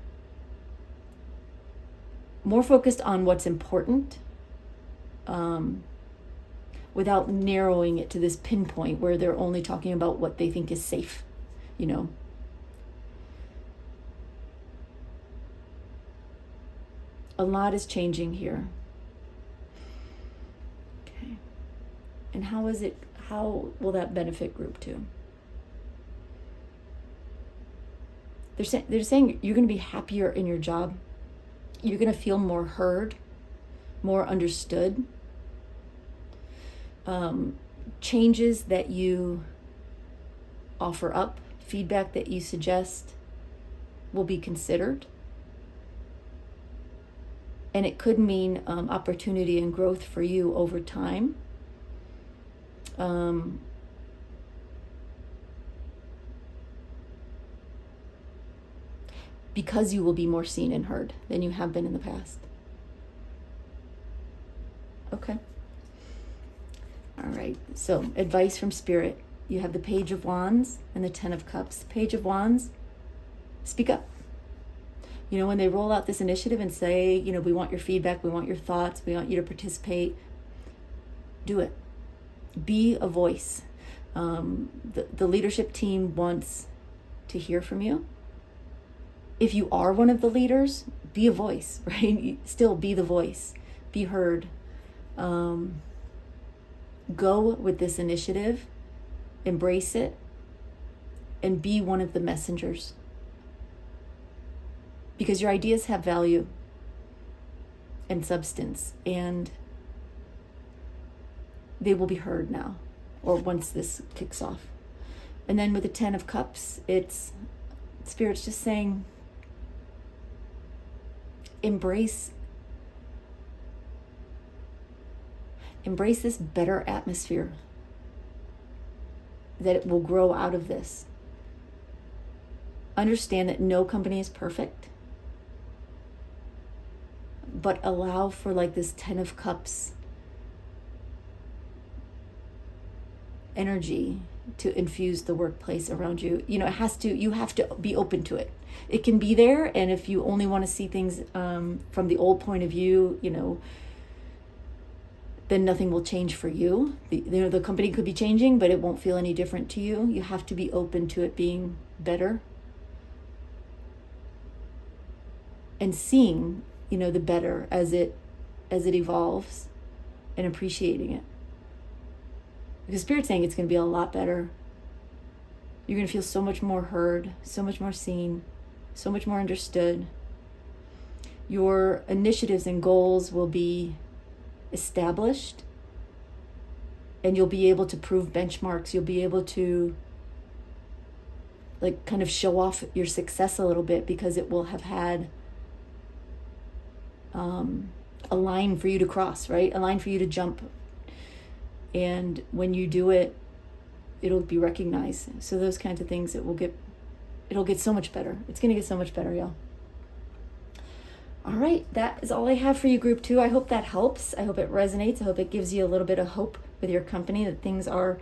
focused on what's important, without narrowing it to this pinpoint where they're only talking about what they think is safe, A lot is changing here. Okay. And how will that benefit group 2? They're saying you're going to be happier in your job. You're going to feel more heard, more understood. Changes that you offer up, feedback that you suggest will be considered. And it could mean opportunity and growth for you over time. Because you will be more seen and heard than you have been in the past. Okay. All right. So, advice from Spirit. You have the Page of Wands and the Ten of Cups. Page of Wands, speak up. When they roll out this initiative and say, we want your feedback, we want your thoughts, we want you to participate, do it. Be a voice. The leadership team wants to hear from you. If you are one of the leaders, be a voice, right? Still be the voice. Be heard. Go with this initiative. Embrace it. And be one of the messengers. Because your ideas have value and substance. And they will be heard now. Or once this kicks off. And then with the Ten of Cups, Spirit's just saying, embrace this better atmosphere that it will grow out of this. Understand that no company is perfect, but allow for this Ten of Cups energy to infuse the workplace around you. You have to be open to it. It can be there, and if you only want to see things from the old point of view, then nothing will change for you. The company could be changing, but it won't feel any different to you. You have to be open to it being better. And seeing, the better as it evolves, and appreciating it. Because Spirit's saying it's going to be a lot better. You're going to feel so much more heard, so much more seen, so much more understood. Your initiatives and goals will be established, and you'll be able to prove benchmarks. You'll be able to kind of show off your success a little bit, because it will have had a line for you to cross, right? A line for you to jump. And when you do it, it'll be recognized. So those kinds of things, it'll get so much better. It's going to get so much better, y'all. All right, that is all I have for you, Group 2. I hope that helps. I hope it resonates. I hope it gives you a little bit of hope with your company that things are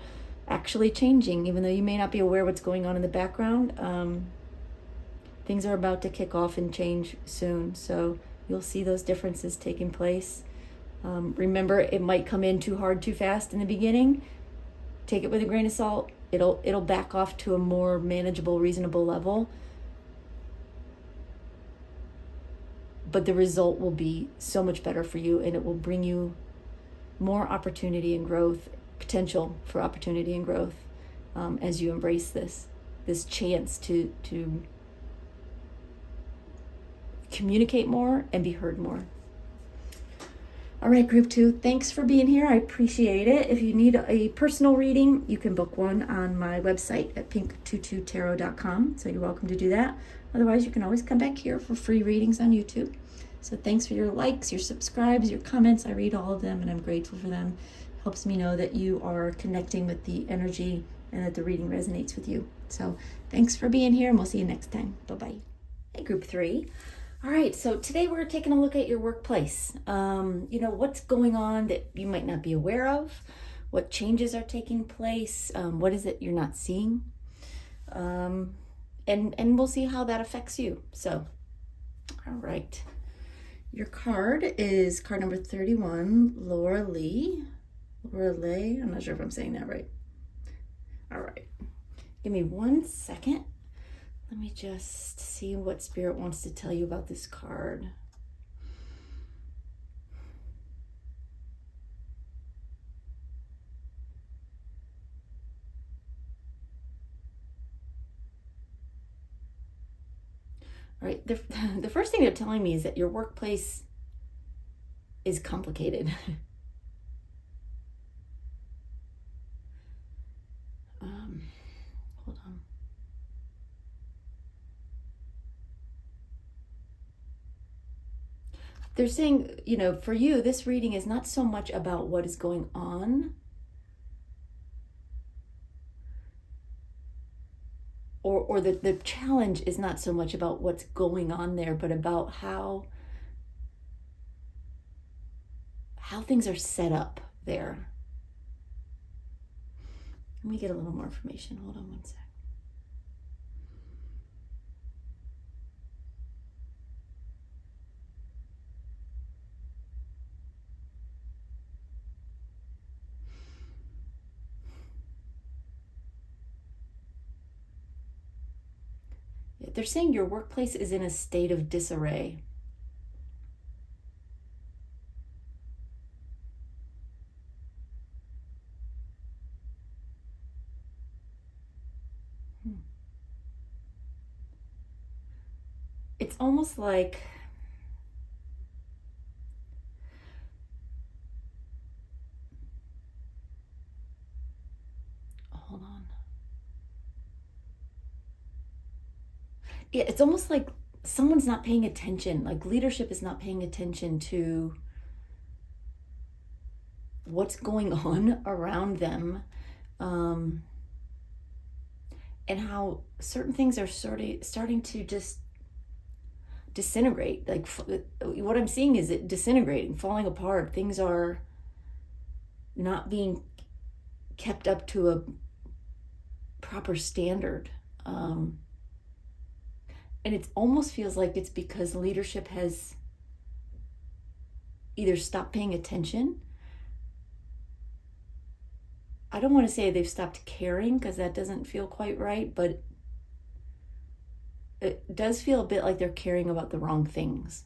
actually changing, even though you may not be aware what's going on in the background. Things are about to kick off and change soon. So, you'll see those differences taking place. Remember, it might come in too hard, too fast in the beginning. Take it with a grain of salt. It'll back off to a more manageable, reasonable level. But the result will be so much better for you, and it will bring you more opportunity and growth, potential for opportunity and growth, as you embrace this chance to communicate more and be heard more. All right, group 2, thanks for being here. I appreciate it. If you need a personal reading, you can book one on my website at pink22tarot.com. So you're welcome to do that. Otherwise, you can always come back here for free readings on YouTube. So thanks for your likes, your subscribes, your comments. I read all of them and I'm grateful for them. Helps me know that you are connecting with the energy and that the reading resonates with you. So thanks for being here, and we'll see you next time. Bye-bye. Hey, group 3. All right, so today we're taking a look at your workplace. What's going on that you might not be aware of, what changes are taking place, what is it you're not seeing, and we'll see how that affects you. So, all right, your card is card number 31, Laura Lee, I'm not sure if I'm saying that right. All right, give me 1 second. Let me just see what Spirit wants to tell you about this card. All right, the first thing they're telling me is that your workplace is complicated. Hold on. They're saying, for you, this reading is not so much about what is going on or the challenge is not so much about what's going on there, but about how things are set up there. Let me get a little more information. Hold on 1 sec. They're saying your workplace is in a state of disarray. It's almost like hold on. Yeah, it's almost like someone's not paying attention, like leadership is not paying attention to what's going on around them, and how certain things are starting to just disintegrate. Like what I'm seeing is it disintegrating, falling apart. Things are not being kept up to a proper standard. And it almost feels like it's because leadership has either stopped paying attention. I don't want to say they've stopped caring because that doesn't feel quite right, but it does feel a bit like they're caring about the wrong things.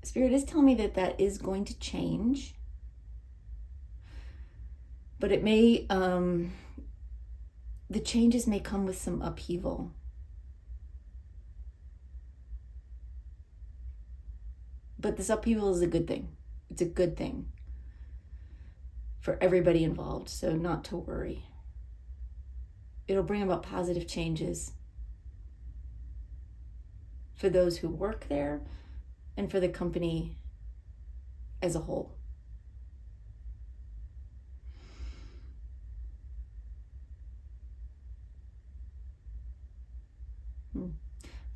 Spirit is telling me that is going to change. But it may, the changes may come with some upheaval. But this upheaval is a good thing. It's a good thing for everybody involved, so not to worry. It'll bring about positive changes for those who work there and for the company as a whole.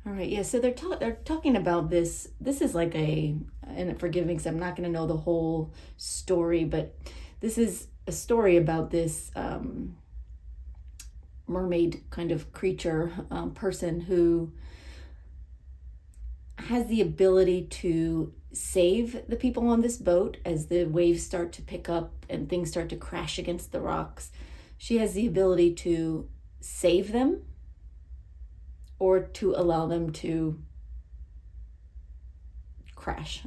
All right, yeah, so they're talking about this. This is like and forgive me because I'm not going to know the whole story, but this is a story about this mermaid kind of creature, person who has the ability to save the people on this boat as the waves start to pick up and things start to crash against the rocks. She has the ability to save them or to allow them to crash.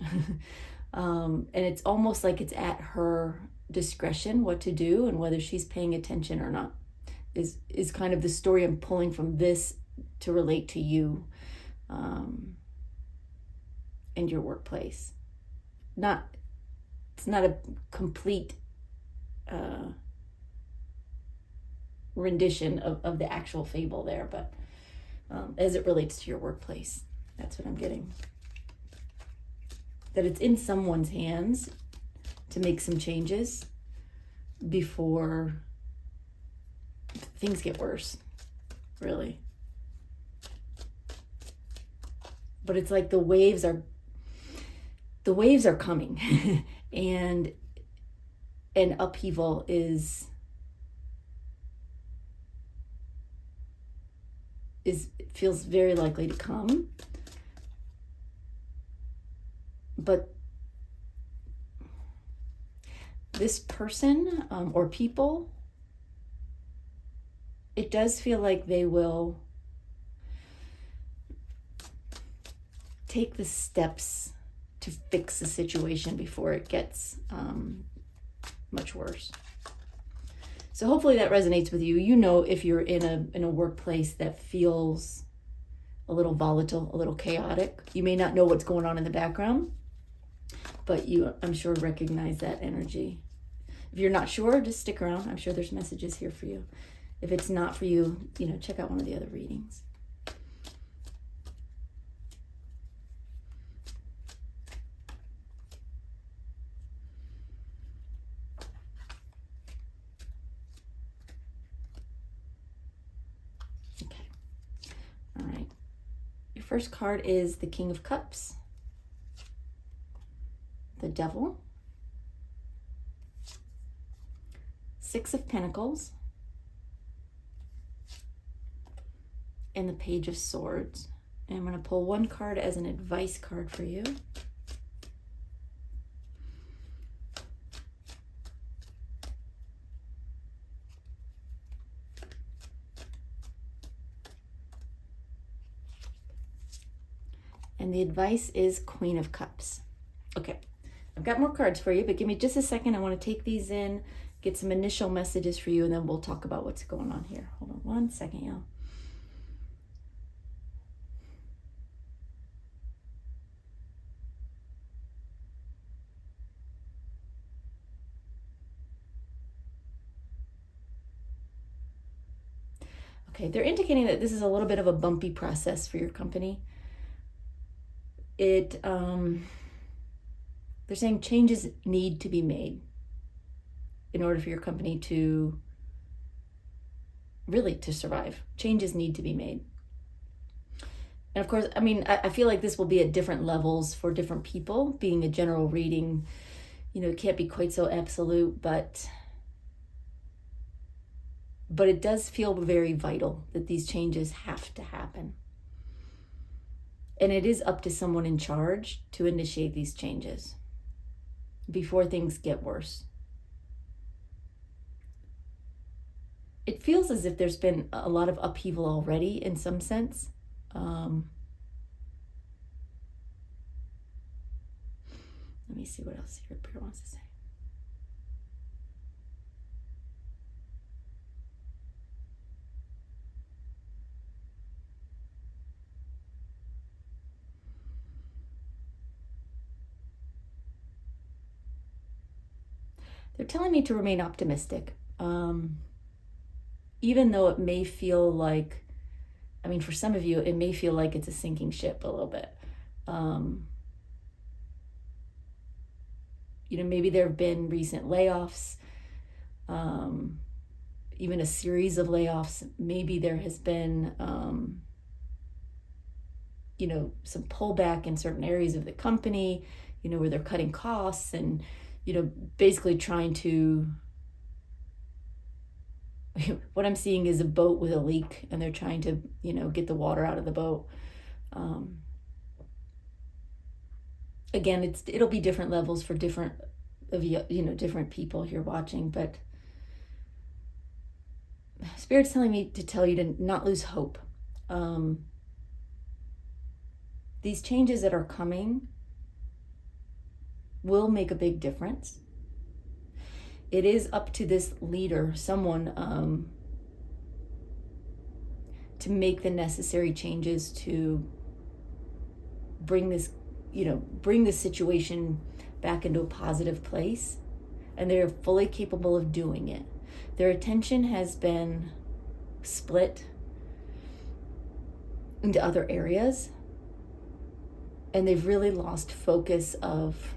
And it's almost like it's at her discretion what to do and whether she's paying attention or not is kind of the story I'm pulling from this to relate to you and your workplace. It's not a complete rendition of the actual fable there, but as it relates to your workplace, that's what I'm getting. That it's in someone's hands to make some changes before things get worse, really. But it's like the waves are coming and an upheaval feels very likely to come. But this person or people, it does feel like they will take the steps to fix the situation before it gets much worse. So hopefully that resonates with you. You know, if you're in a workplace that feels a little volatile, a little chaotic, you may not know what's going on in the background, but you, I'm sure, recognize that energy. If you're not sure, just stick around. I'm sure there's messages here for you. If it's not for you, check out one of the other readings. Okay. All right. Your first card is the King of Cups, the Devil, Six of Pentacles, and the Page of Swords. And I'm going to pull one card as an advice card for you. And the advice is Queen of Cups. Okay, I've got more cards for you, but give me just a second. I want to take these in, get some initial messages for you, and then we'll talk about what's going on here. Hold on one second, y'all. Okay, they're indicating that this is a little bit of a bumpy process for your company. They're saying changes need to be made in order for your company to survive. Changes need to be made. And of course, I feel like this will be at different levels for different people. Being a general reading, it can't be quite so absolute, but it does feel very vital that these changes have to happen. And it is up to someone in charge to initiate these changes before things get worse. It feels as if there's been a lot of upheaval already in some sense. Let me see what else your prayer wants to say. They're telling me to remain optimistic. Even though it may feel like, for some of you, it may feel like it's a sinking ship a little bit. Maybe there have been recent layoffs, even a series of layoffs. Maybe there has been, some pullback in certain areas of the company, where they're cutting costs and, basically trying to what I'm seeing is a boat with a leak, and they're trying to, get the water out of the boat. Again, it'll be different levels for different people here watching, but Spirit's telling me to tell you to not lose hope. These changes that are coming will make a big difference. It is up to this leader, someone, to make the necessary changes to bring this situation back into a positive place. And they're fully capable of doing it. Their attention has been split into other areas, and they've really lost focus of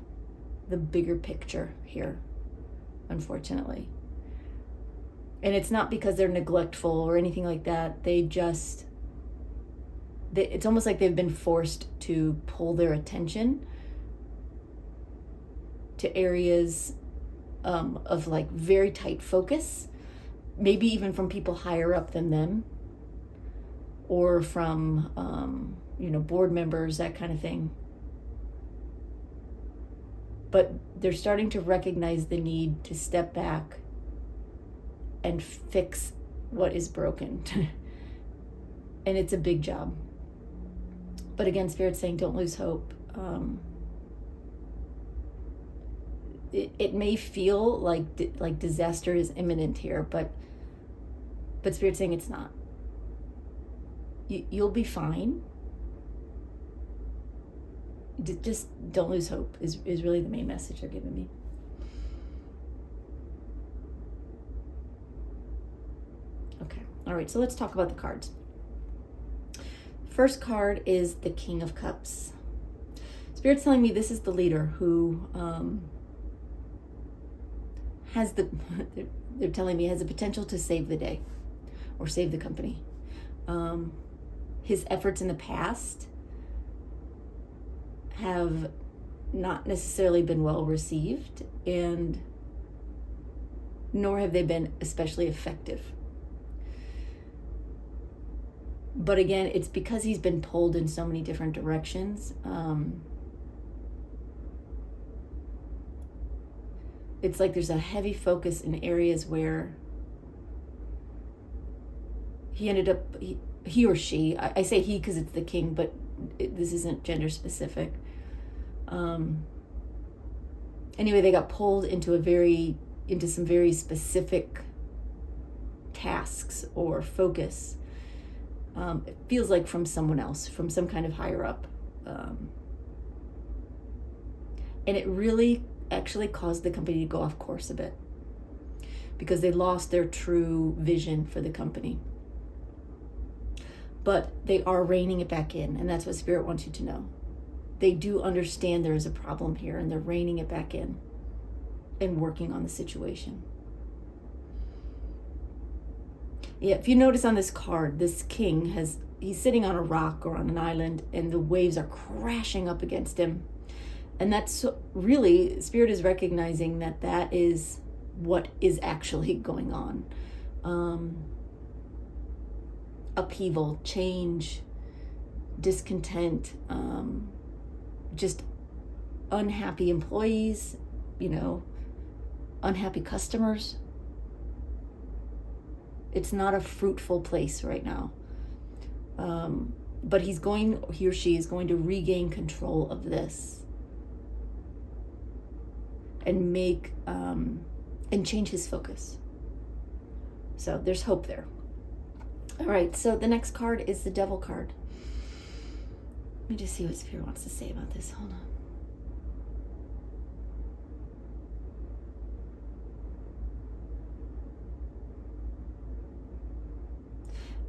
the bigger picture here, unfortunately. And it's not because they're neglectful or anything like that. it's almost like they've been forced to pull their attention to areas of like very tight focus, maybe even from people higher up than them, or from board members, that kind of thing. But they're starting to recognize the need to step back and fix what is broken. And it's a big job. But again, Spirit's saying don't lose hope. It may feel like disaster is imminent here, but Spirit's saying it's not. You'll be fine. Just don't lose hope is really the main message they're giving me. Okay, all right, so let's talk about the cards. First card is the King of Cups. Spirit's telling me this is the leader who they're telling me has the potential to save the day or save the company. His efforts in the past have not necessarily been well received, and nor have they been especially effective. But again, it's because he's been pulled in so many different directions. It's like there's a heavy focus in areas where he ended up, he or she, I say he because it's the king, but this isn't gender specific. Anyway, they got pulled into some very specific tasks or focus. It feels like from someone else, from some kind of higher up. And it really actually caused the company to go off course a bit because they lost their true vision for the company. But they are reining it back in, and that's what Spirit wants you to know. They do understand there is a problem here, and they're reining it back in and working on the situation. Yeah, if you notice on this card, this king he's sitting on a rock or on an island, and the waves are crashing up against him. And that's really, Spirit is recognizing that is what is actually going on. Upheaval, change, discontent, just unhappy employees, unhappy customers. It's not a fruitful place right now. But he or she is going to regain control of this and make and change his focus. So there's hope there. All right, so the next card is the Devil card. Let me just see what Spirit wants to say about this. Hold on.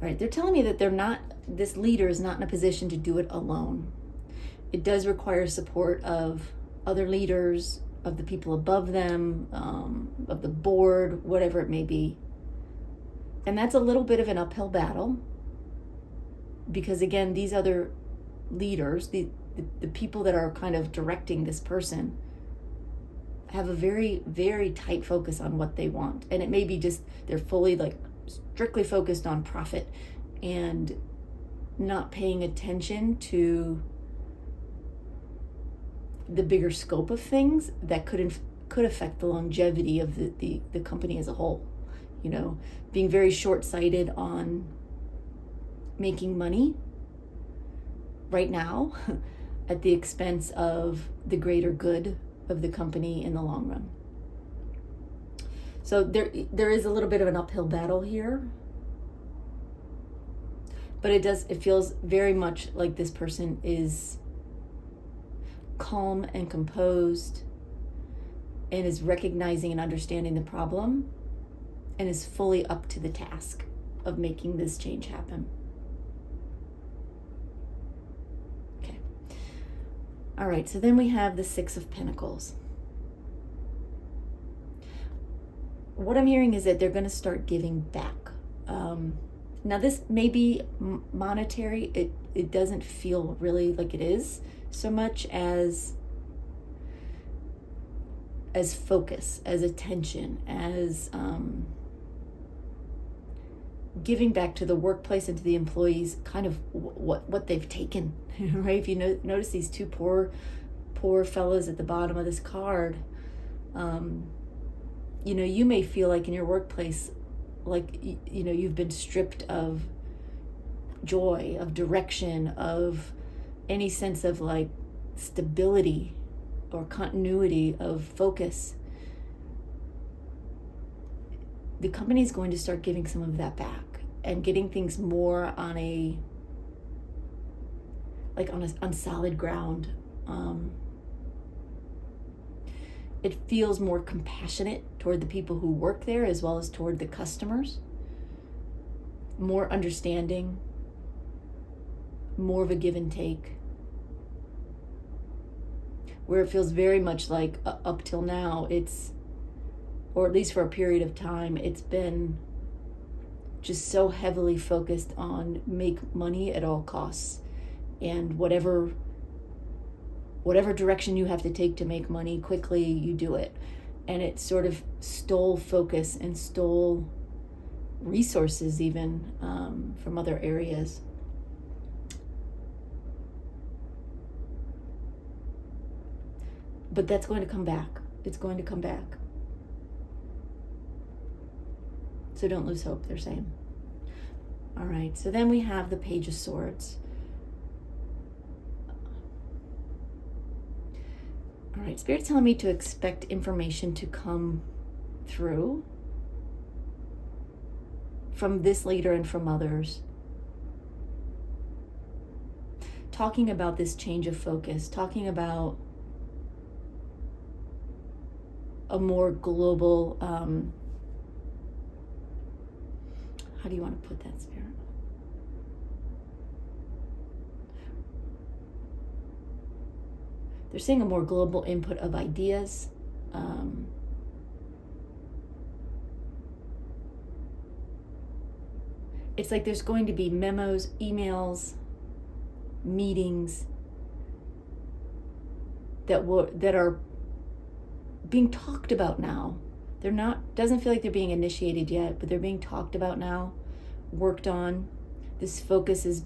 All right, they're telling me that this leader is not in a position to do it alone. It does require support of other leaders, of the people above them, of the board, whatever it may be. And that's a little bit of an uphill battle because, again, these other leaders, the people that are kind of directing this person, have a very, very tight focus on what they want. And it may be just they're fully strictly focused on profit and not paying attention to the bigger scope of things that could affect the longevity of the company as a whole. You know, being very short-sighted on making money right now at the expense of the greater good of the company in the long run. So there is a little bit of an uphill battle here, but it feels very much like this person is calm and composed and is recognizing and understanding the problem and is fully up to the task of making this change happen. Okay. All right, so then we have the Six of Pentacles. What I'm hearing is that they're going to start giving back. Now this may be monetary. It doesn't feel really like it is so much as focus, as attention, as giving back to the workplace and to the employees kind of what they've taken, right? If you notice these two poor fellows at the bottom of this card, you know, you may feel like in your workplace, like, you know, you've been stripped of joy, of direction, of any sense of like stability or continuity of focus. The company is going to start giving some of that back and getting things more on on solid ground. It feels more compassionate toward the people who work there as well as toward the customers. More understanding, more of a give and take. Where it feels very much like up till now, or at least for a period of time, it's been just so heavily focused on make money at all costs. And whatever direction you have to take to make money quickly, you do it. And it sort of stole focus and stole resources even from other areas. But that's going to come back. It's going to come back. So don't lose hope, they're saying. All right, so then we have the Page of Swords. All right, Spirit's telling me to expect information to come through from this leader and from others. Talking about this change of focus, talking about a more global, how do you want to put that, Spirit? They're saying a more global input of ideas. It's like there's going to be memos, emails, meetings that are being talked about now. They're not, doesn't feel like they're being initiated yet, but they're being talked about now, worked on. This focus is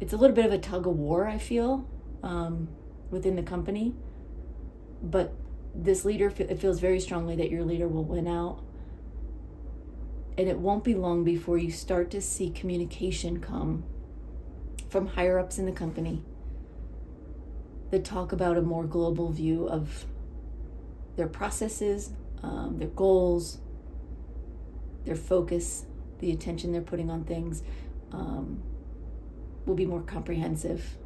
it's a little bit of a tug of war, I feel, within the company. But this leader, it feels very strongly that your leader will win out. And it won't be long before you start to see communication come from higher ups in the company that talk about a more global view of their processes, their goals, their focus, the attention they're putting on things, will be more comprehensive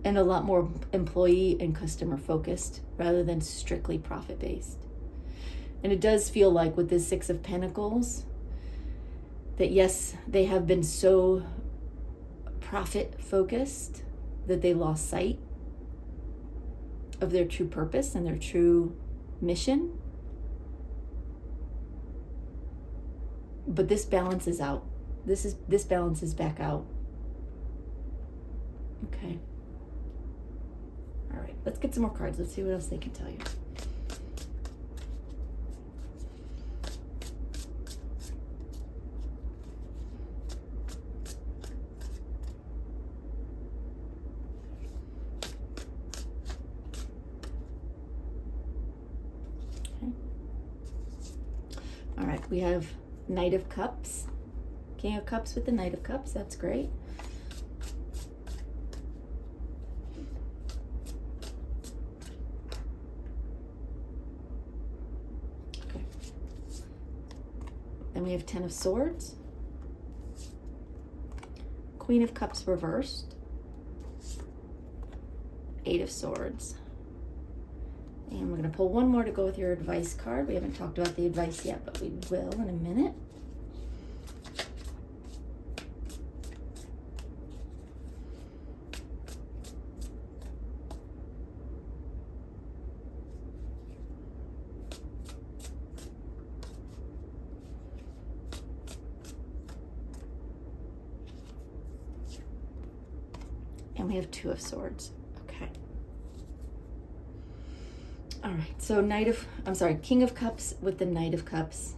and a lot more employee and customer focused rather than strictly profit based. And it does feel like with this Six of Pentacles that yes, they have been so profit focused that they lost sight of their true purpose and their true mission. But this balances out. This balances back out. Okay. All right, let's get some more cards. Let's see what else they can tell you. We have Knight of Cups, King of Cups with the Knight of Cups. That's great. Okay. Then we have Ten of Swords, Queen of Cups reversed, Eight of Swords. And we're going to pull one more to go with your advice card. We haven't talked about the advice yet, but we will in a minute. And we have Two of Swords. Okay. All right, so King of Cups with the Knight of Cups.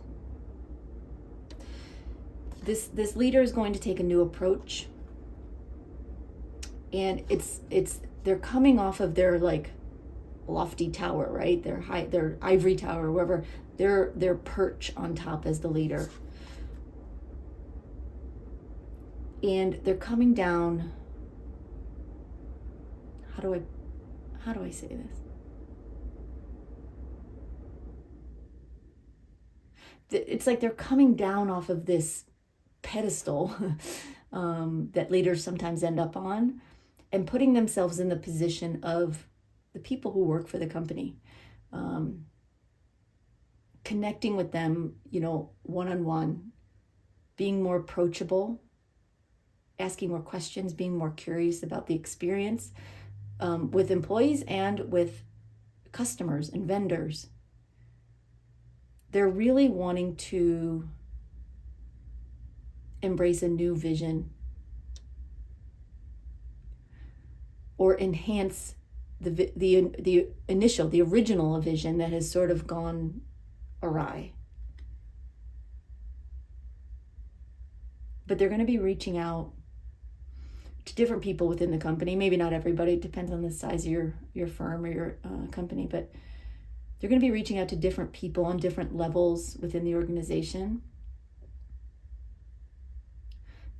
This leader is going to take a new approach, and they're coming off of their like lofty tower, right? Their ivory tower, wherever their perch on top as the leader, and they're coming down. How do I say this? It's like they're coming down off of this pedestal that leaders sometimes end up on, and putting themselves in the position of the people who work for the company, connecting with them, one-on-one, being more approachable, asking more questions, being more curious about the experience with employees and with customers and vendors. They're really wanting to embrace a new vision or enhance the original vision that has sort of gone awry. But they're going to be reaching out to different people within the company. Maybe not everybody. It depends on the size of your firm or your company, but they're going to be reaching out to different people on different levels within the organization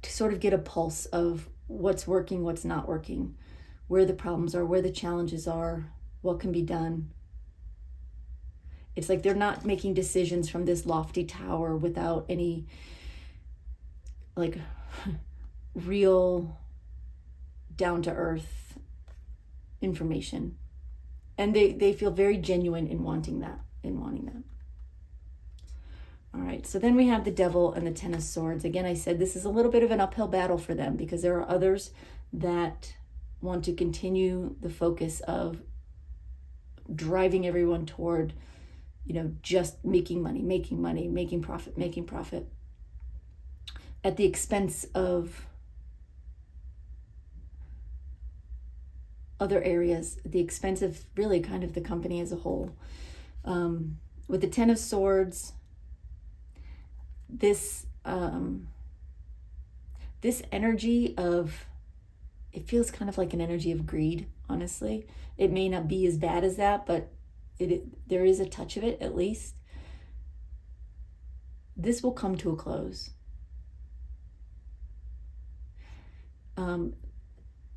to sort of get a pulse of what's working, what's not working, where the problems are, where the challenges are, what can be done. It's like they're not making decisions from this lofty tower without any like real down-to-earth information. And they feel very genuine in wanting that. All right, so then we have the Devil and the Ten of Swords. Again, I said this is a little bit of an uphill battle for them because there are others that want to continue the focus of driving everyone toward, just making money, making profit at the expense of other areas, at the expense of really kind of the company as a whole. With the Ten of Swords, this energy of, it feels kind of like an energy of greed, honestly. It may not be as bad as that, but there is a touch of it at least. This will come to a close.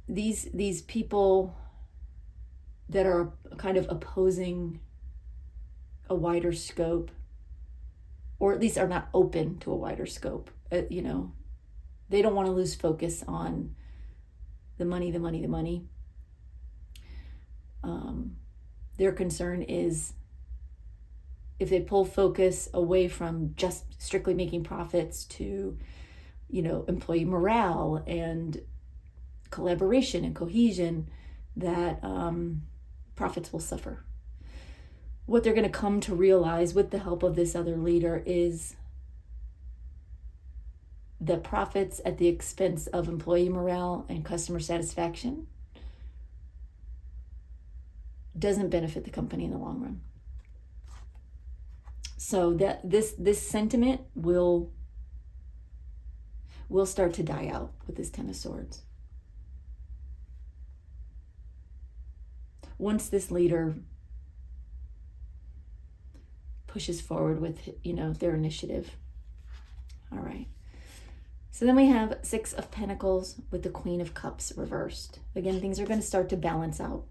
These people that are kind of opposing a wider scope, or at least are not open to a wider scope, they don't want to lose focus on the money. Their concern is if they pull focus away from just strictly making profits to, employee morale and collaboration and cohesion, that profits will suffer. What they're going to come to realize with the help of this other leader is that profits at the expense of employee morale and customer satisfaction doesn't benefit the company in the long run. So that this sentiment will start to die out with this Ten of Swords. Once this leader pushes forward with, their initiative. All right. So then we have Six of Pentacles with the Queen of Cups reversed. Again, things are going to start to balance out.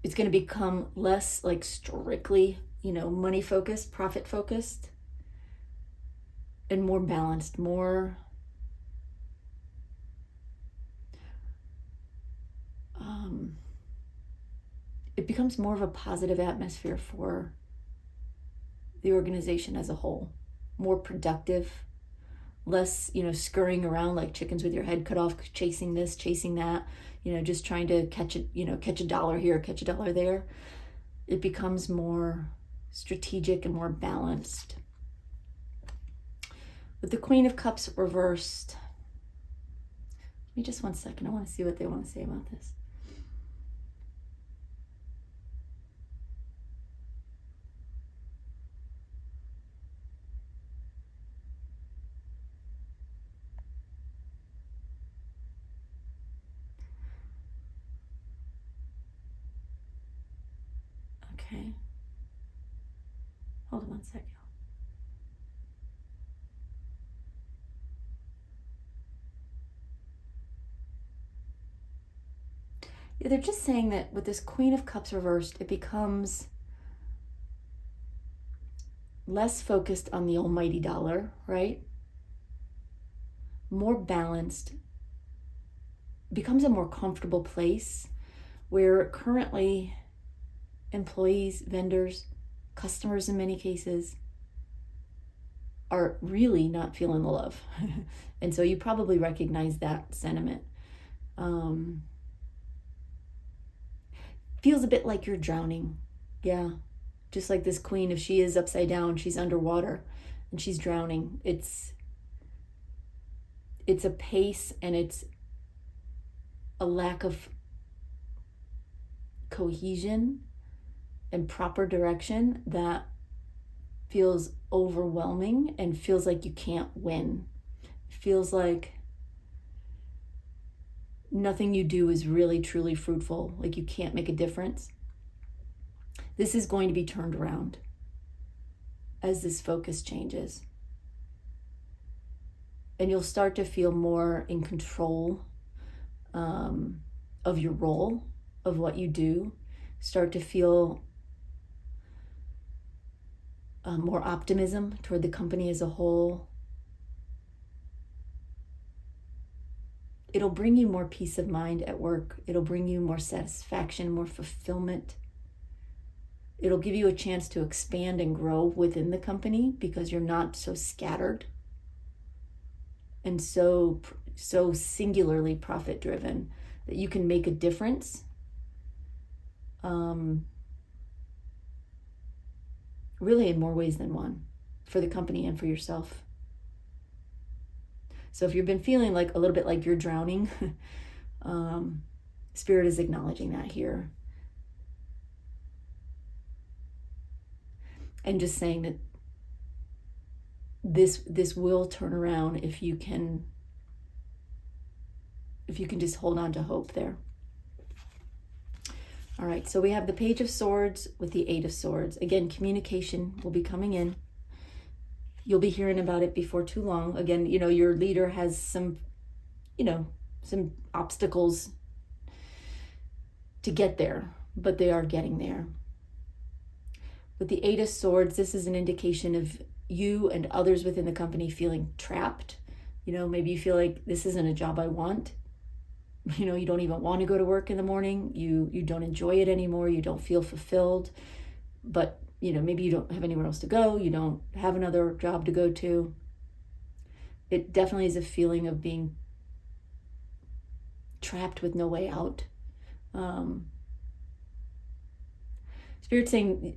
It's going to become less like strictly, money focused, profit focused, and more balanced, more it becomes more of a positive atmosphere for the organization as a whole, more productive, less, scurrying around like chickens with your head cut off, chasing this, chasing that, just trying to catch a dollar here, catch a dollar there. It becomes more strategic and more balanced. With the Queen of Cups reversed, give me just 1 second. I want to see what they want to say about this. Okay. Hold on 1 second. Yeah, they're just saying that with this Queen of Cups reversed, it becomes less focused on the almighty dollar, right? More balanced, becomes a more comfortable place where currently employees, vendors, customers in many cases are really not feeling the love. And so you probably recognize that sentiment. Feels a bit like you're drowning. Yeah. Just like this queen, if she is upside down, she's underwater and she's drowning. It's a pace and it's a lack of cohesion and proper direction that feels overwhelming and feels like you can't win. Feels like nothing you do is really truly fruitful, like you can't make a difference. This is going to be turned around as this focus changes. And you'll start to feel more in control of your role, of what you do. Start to feel more optimism toward the company as a whole. It'll bring you more peace of mind at work. It'll bring you more satisfaction, more fulfillment. It'll give you a chance to expand and grow within the company because you're not so scattered and so singularly profit driven that you can make a difference. Really in more ways than one, for the company and for yourself. So if you've been feeling like a little bit like you're drowning, Spirit is acknowledging that here. And just saying that this will turn around if you can just hold on to hope there. All right, so we have the Page of Swords with the Eight of Swords. Again, communication will be coming in. You'll be hearing about it before too long. Again, your leader has some obstacles to get there, but they are getting there. With the Eight of Swords, this is an indication of you and others within the company feeling trapped. Maybe you feel like this isn't a job I want. You don't even want to go to work in the morning. You don't enjoy it anymore. You don't feel fulfilled. But, maybe you don't have anywhere else to go. You don't have another job to go to. It definitely is a feeling of being trapped with no way out. Spirit's saying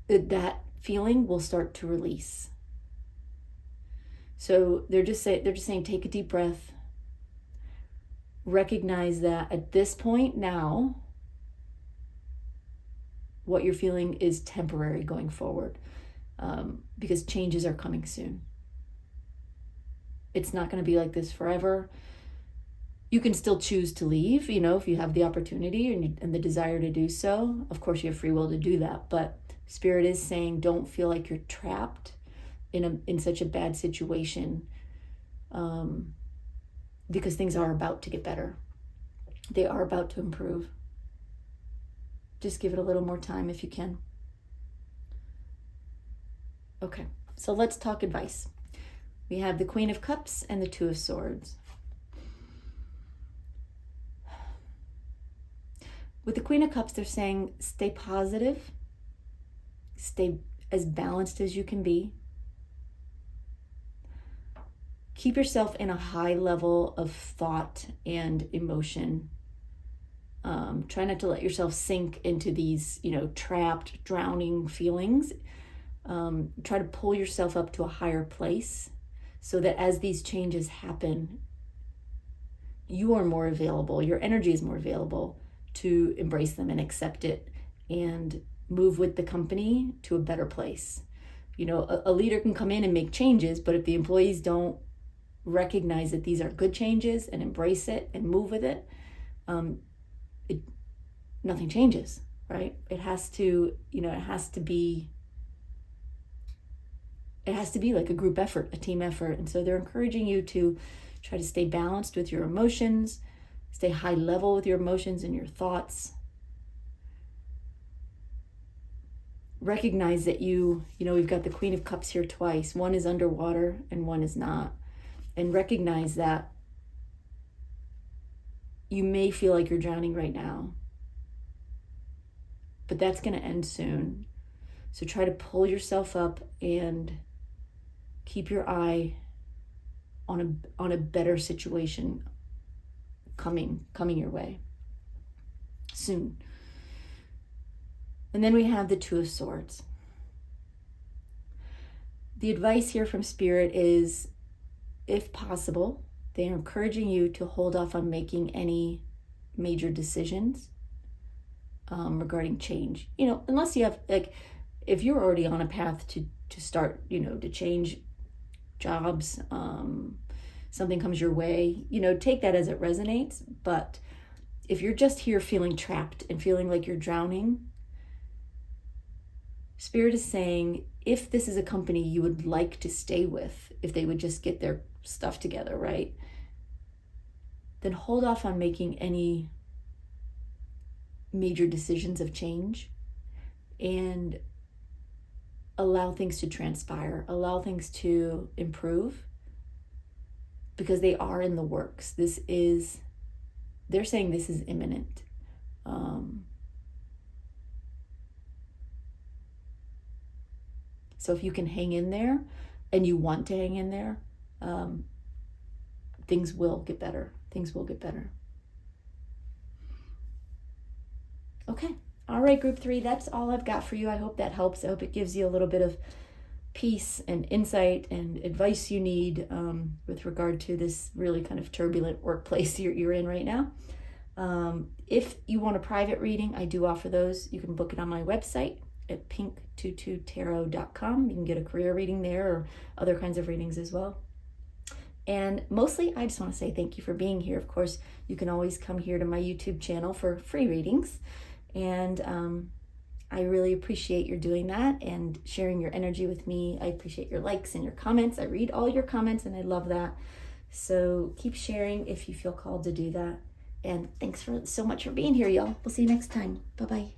that feeling will start to release. So they're just saying take a deep breath. Recognize that at this point now, what you're feeling is temporary going forward, because changes are coming soon. It's not going to be like this forever. You can still choose to leave, if you have the opportunity and the desire to do so. Of course, you have free will to do that. But Spirit is saying, don't feel like you're trapped in such a bad situation, because things are about to get better. They are about to improve. Just give it a little more time if you can. Okay, so let's talk advice. We have the Queen of Cups and the Two of Swords. With the Queen of Cups, they're saying stay positive, stay as balanced as you can be. Keep yourself in a high level of thought and emotion. Try not to let yourself sink into these, trapped, drowning feelings. Try to pull yourself up to a higher place so that as these changes happen, you are more available, your energy is more available to embrace them and accept it and move with the company to a better place. A leader can come in and make changes, but if the employees don't recognize that these are good changes and embrace it and move with it, nothing changes, right? It has to be like a group effort, a team effort. And so they're encouraging you to try to stay balanced with your emotions, stay high level with your emotions and your thoughts. Recognize that we've got the Queen of Cups here twice. One is underwater and one is not. And recognize that you may feel like you're drowning right now, but that's going to end soon. So try to pull yourself up and keep your eye on a better situation coming your way soon. And then we have the Two of Swords. The advice here from Spirit is, if possible, they are encouraging you to hold off on making any major decisions regarding change. Unless you have, if you're already on a path to start, to change jobs, something comes your way, take that as it resonates. But if you're just here feeling trapped and feeling like you're drowning, Spirit is saying, if this is a company you would like to stay with, if they would just get their stuff together, right, then hold off on making any major decisions of change and allow things to transpire, allow things to improve, because they are in the works. They're saying this is imminent. So if you can hang in there and you want to hang in there, things will get better. Things will get better. Okay. All right, group 3, that's all I've got for you. I hope that helps. I hope it gives you a little bit of peace and insight and advice you need with regard to this really kind of turbulent workplace you're in right now. If you want a private reading, I do offer those. You can book it on my website at pink22tarot.com. You can get a career reading there or other kinds of readings as well. And mostly, I just want to say thank you for being here. Of course, you can always come here to my YouTube channel for free readings. And I really appreciate your doing that and sharing your energy with me. I appreciate your likes and your comments. I read all your comments and I love that. So keep sharing if you feel called to do that. And thanks so much for being here, y'all. We'll see you next time. Bye-bye.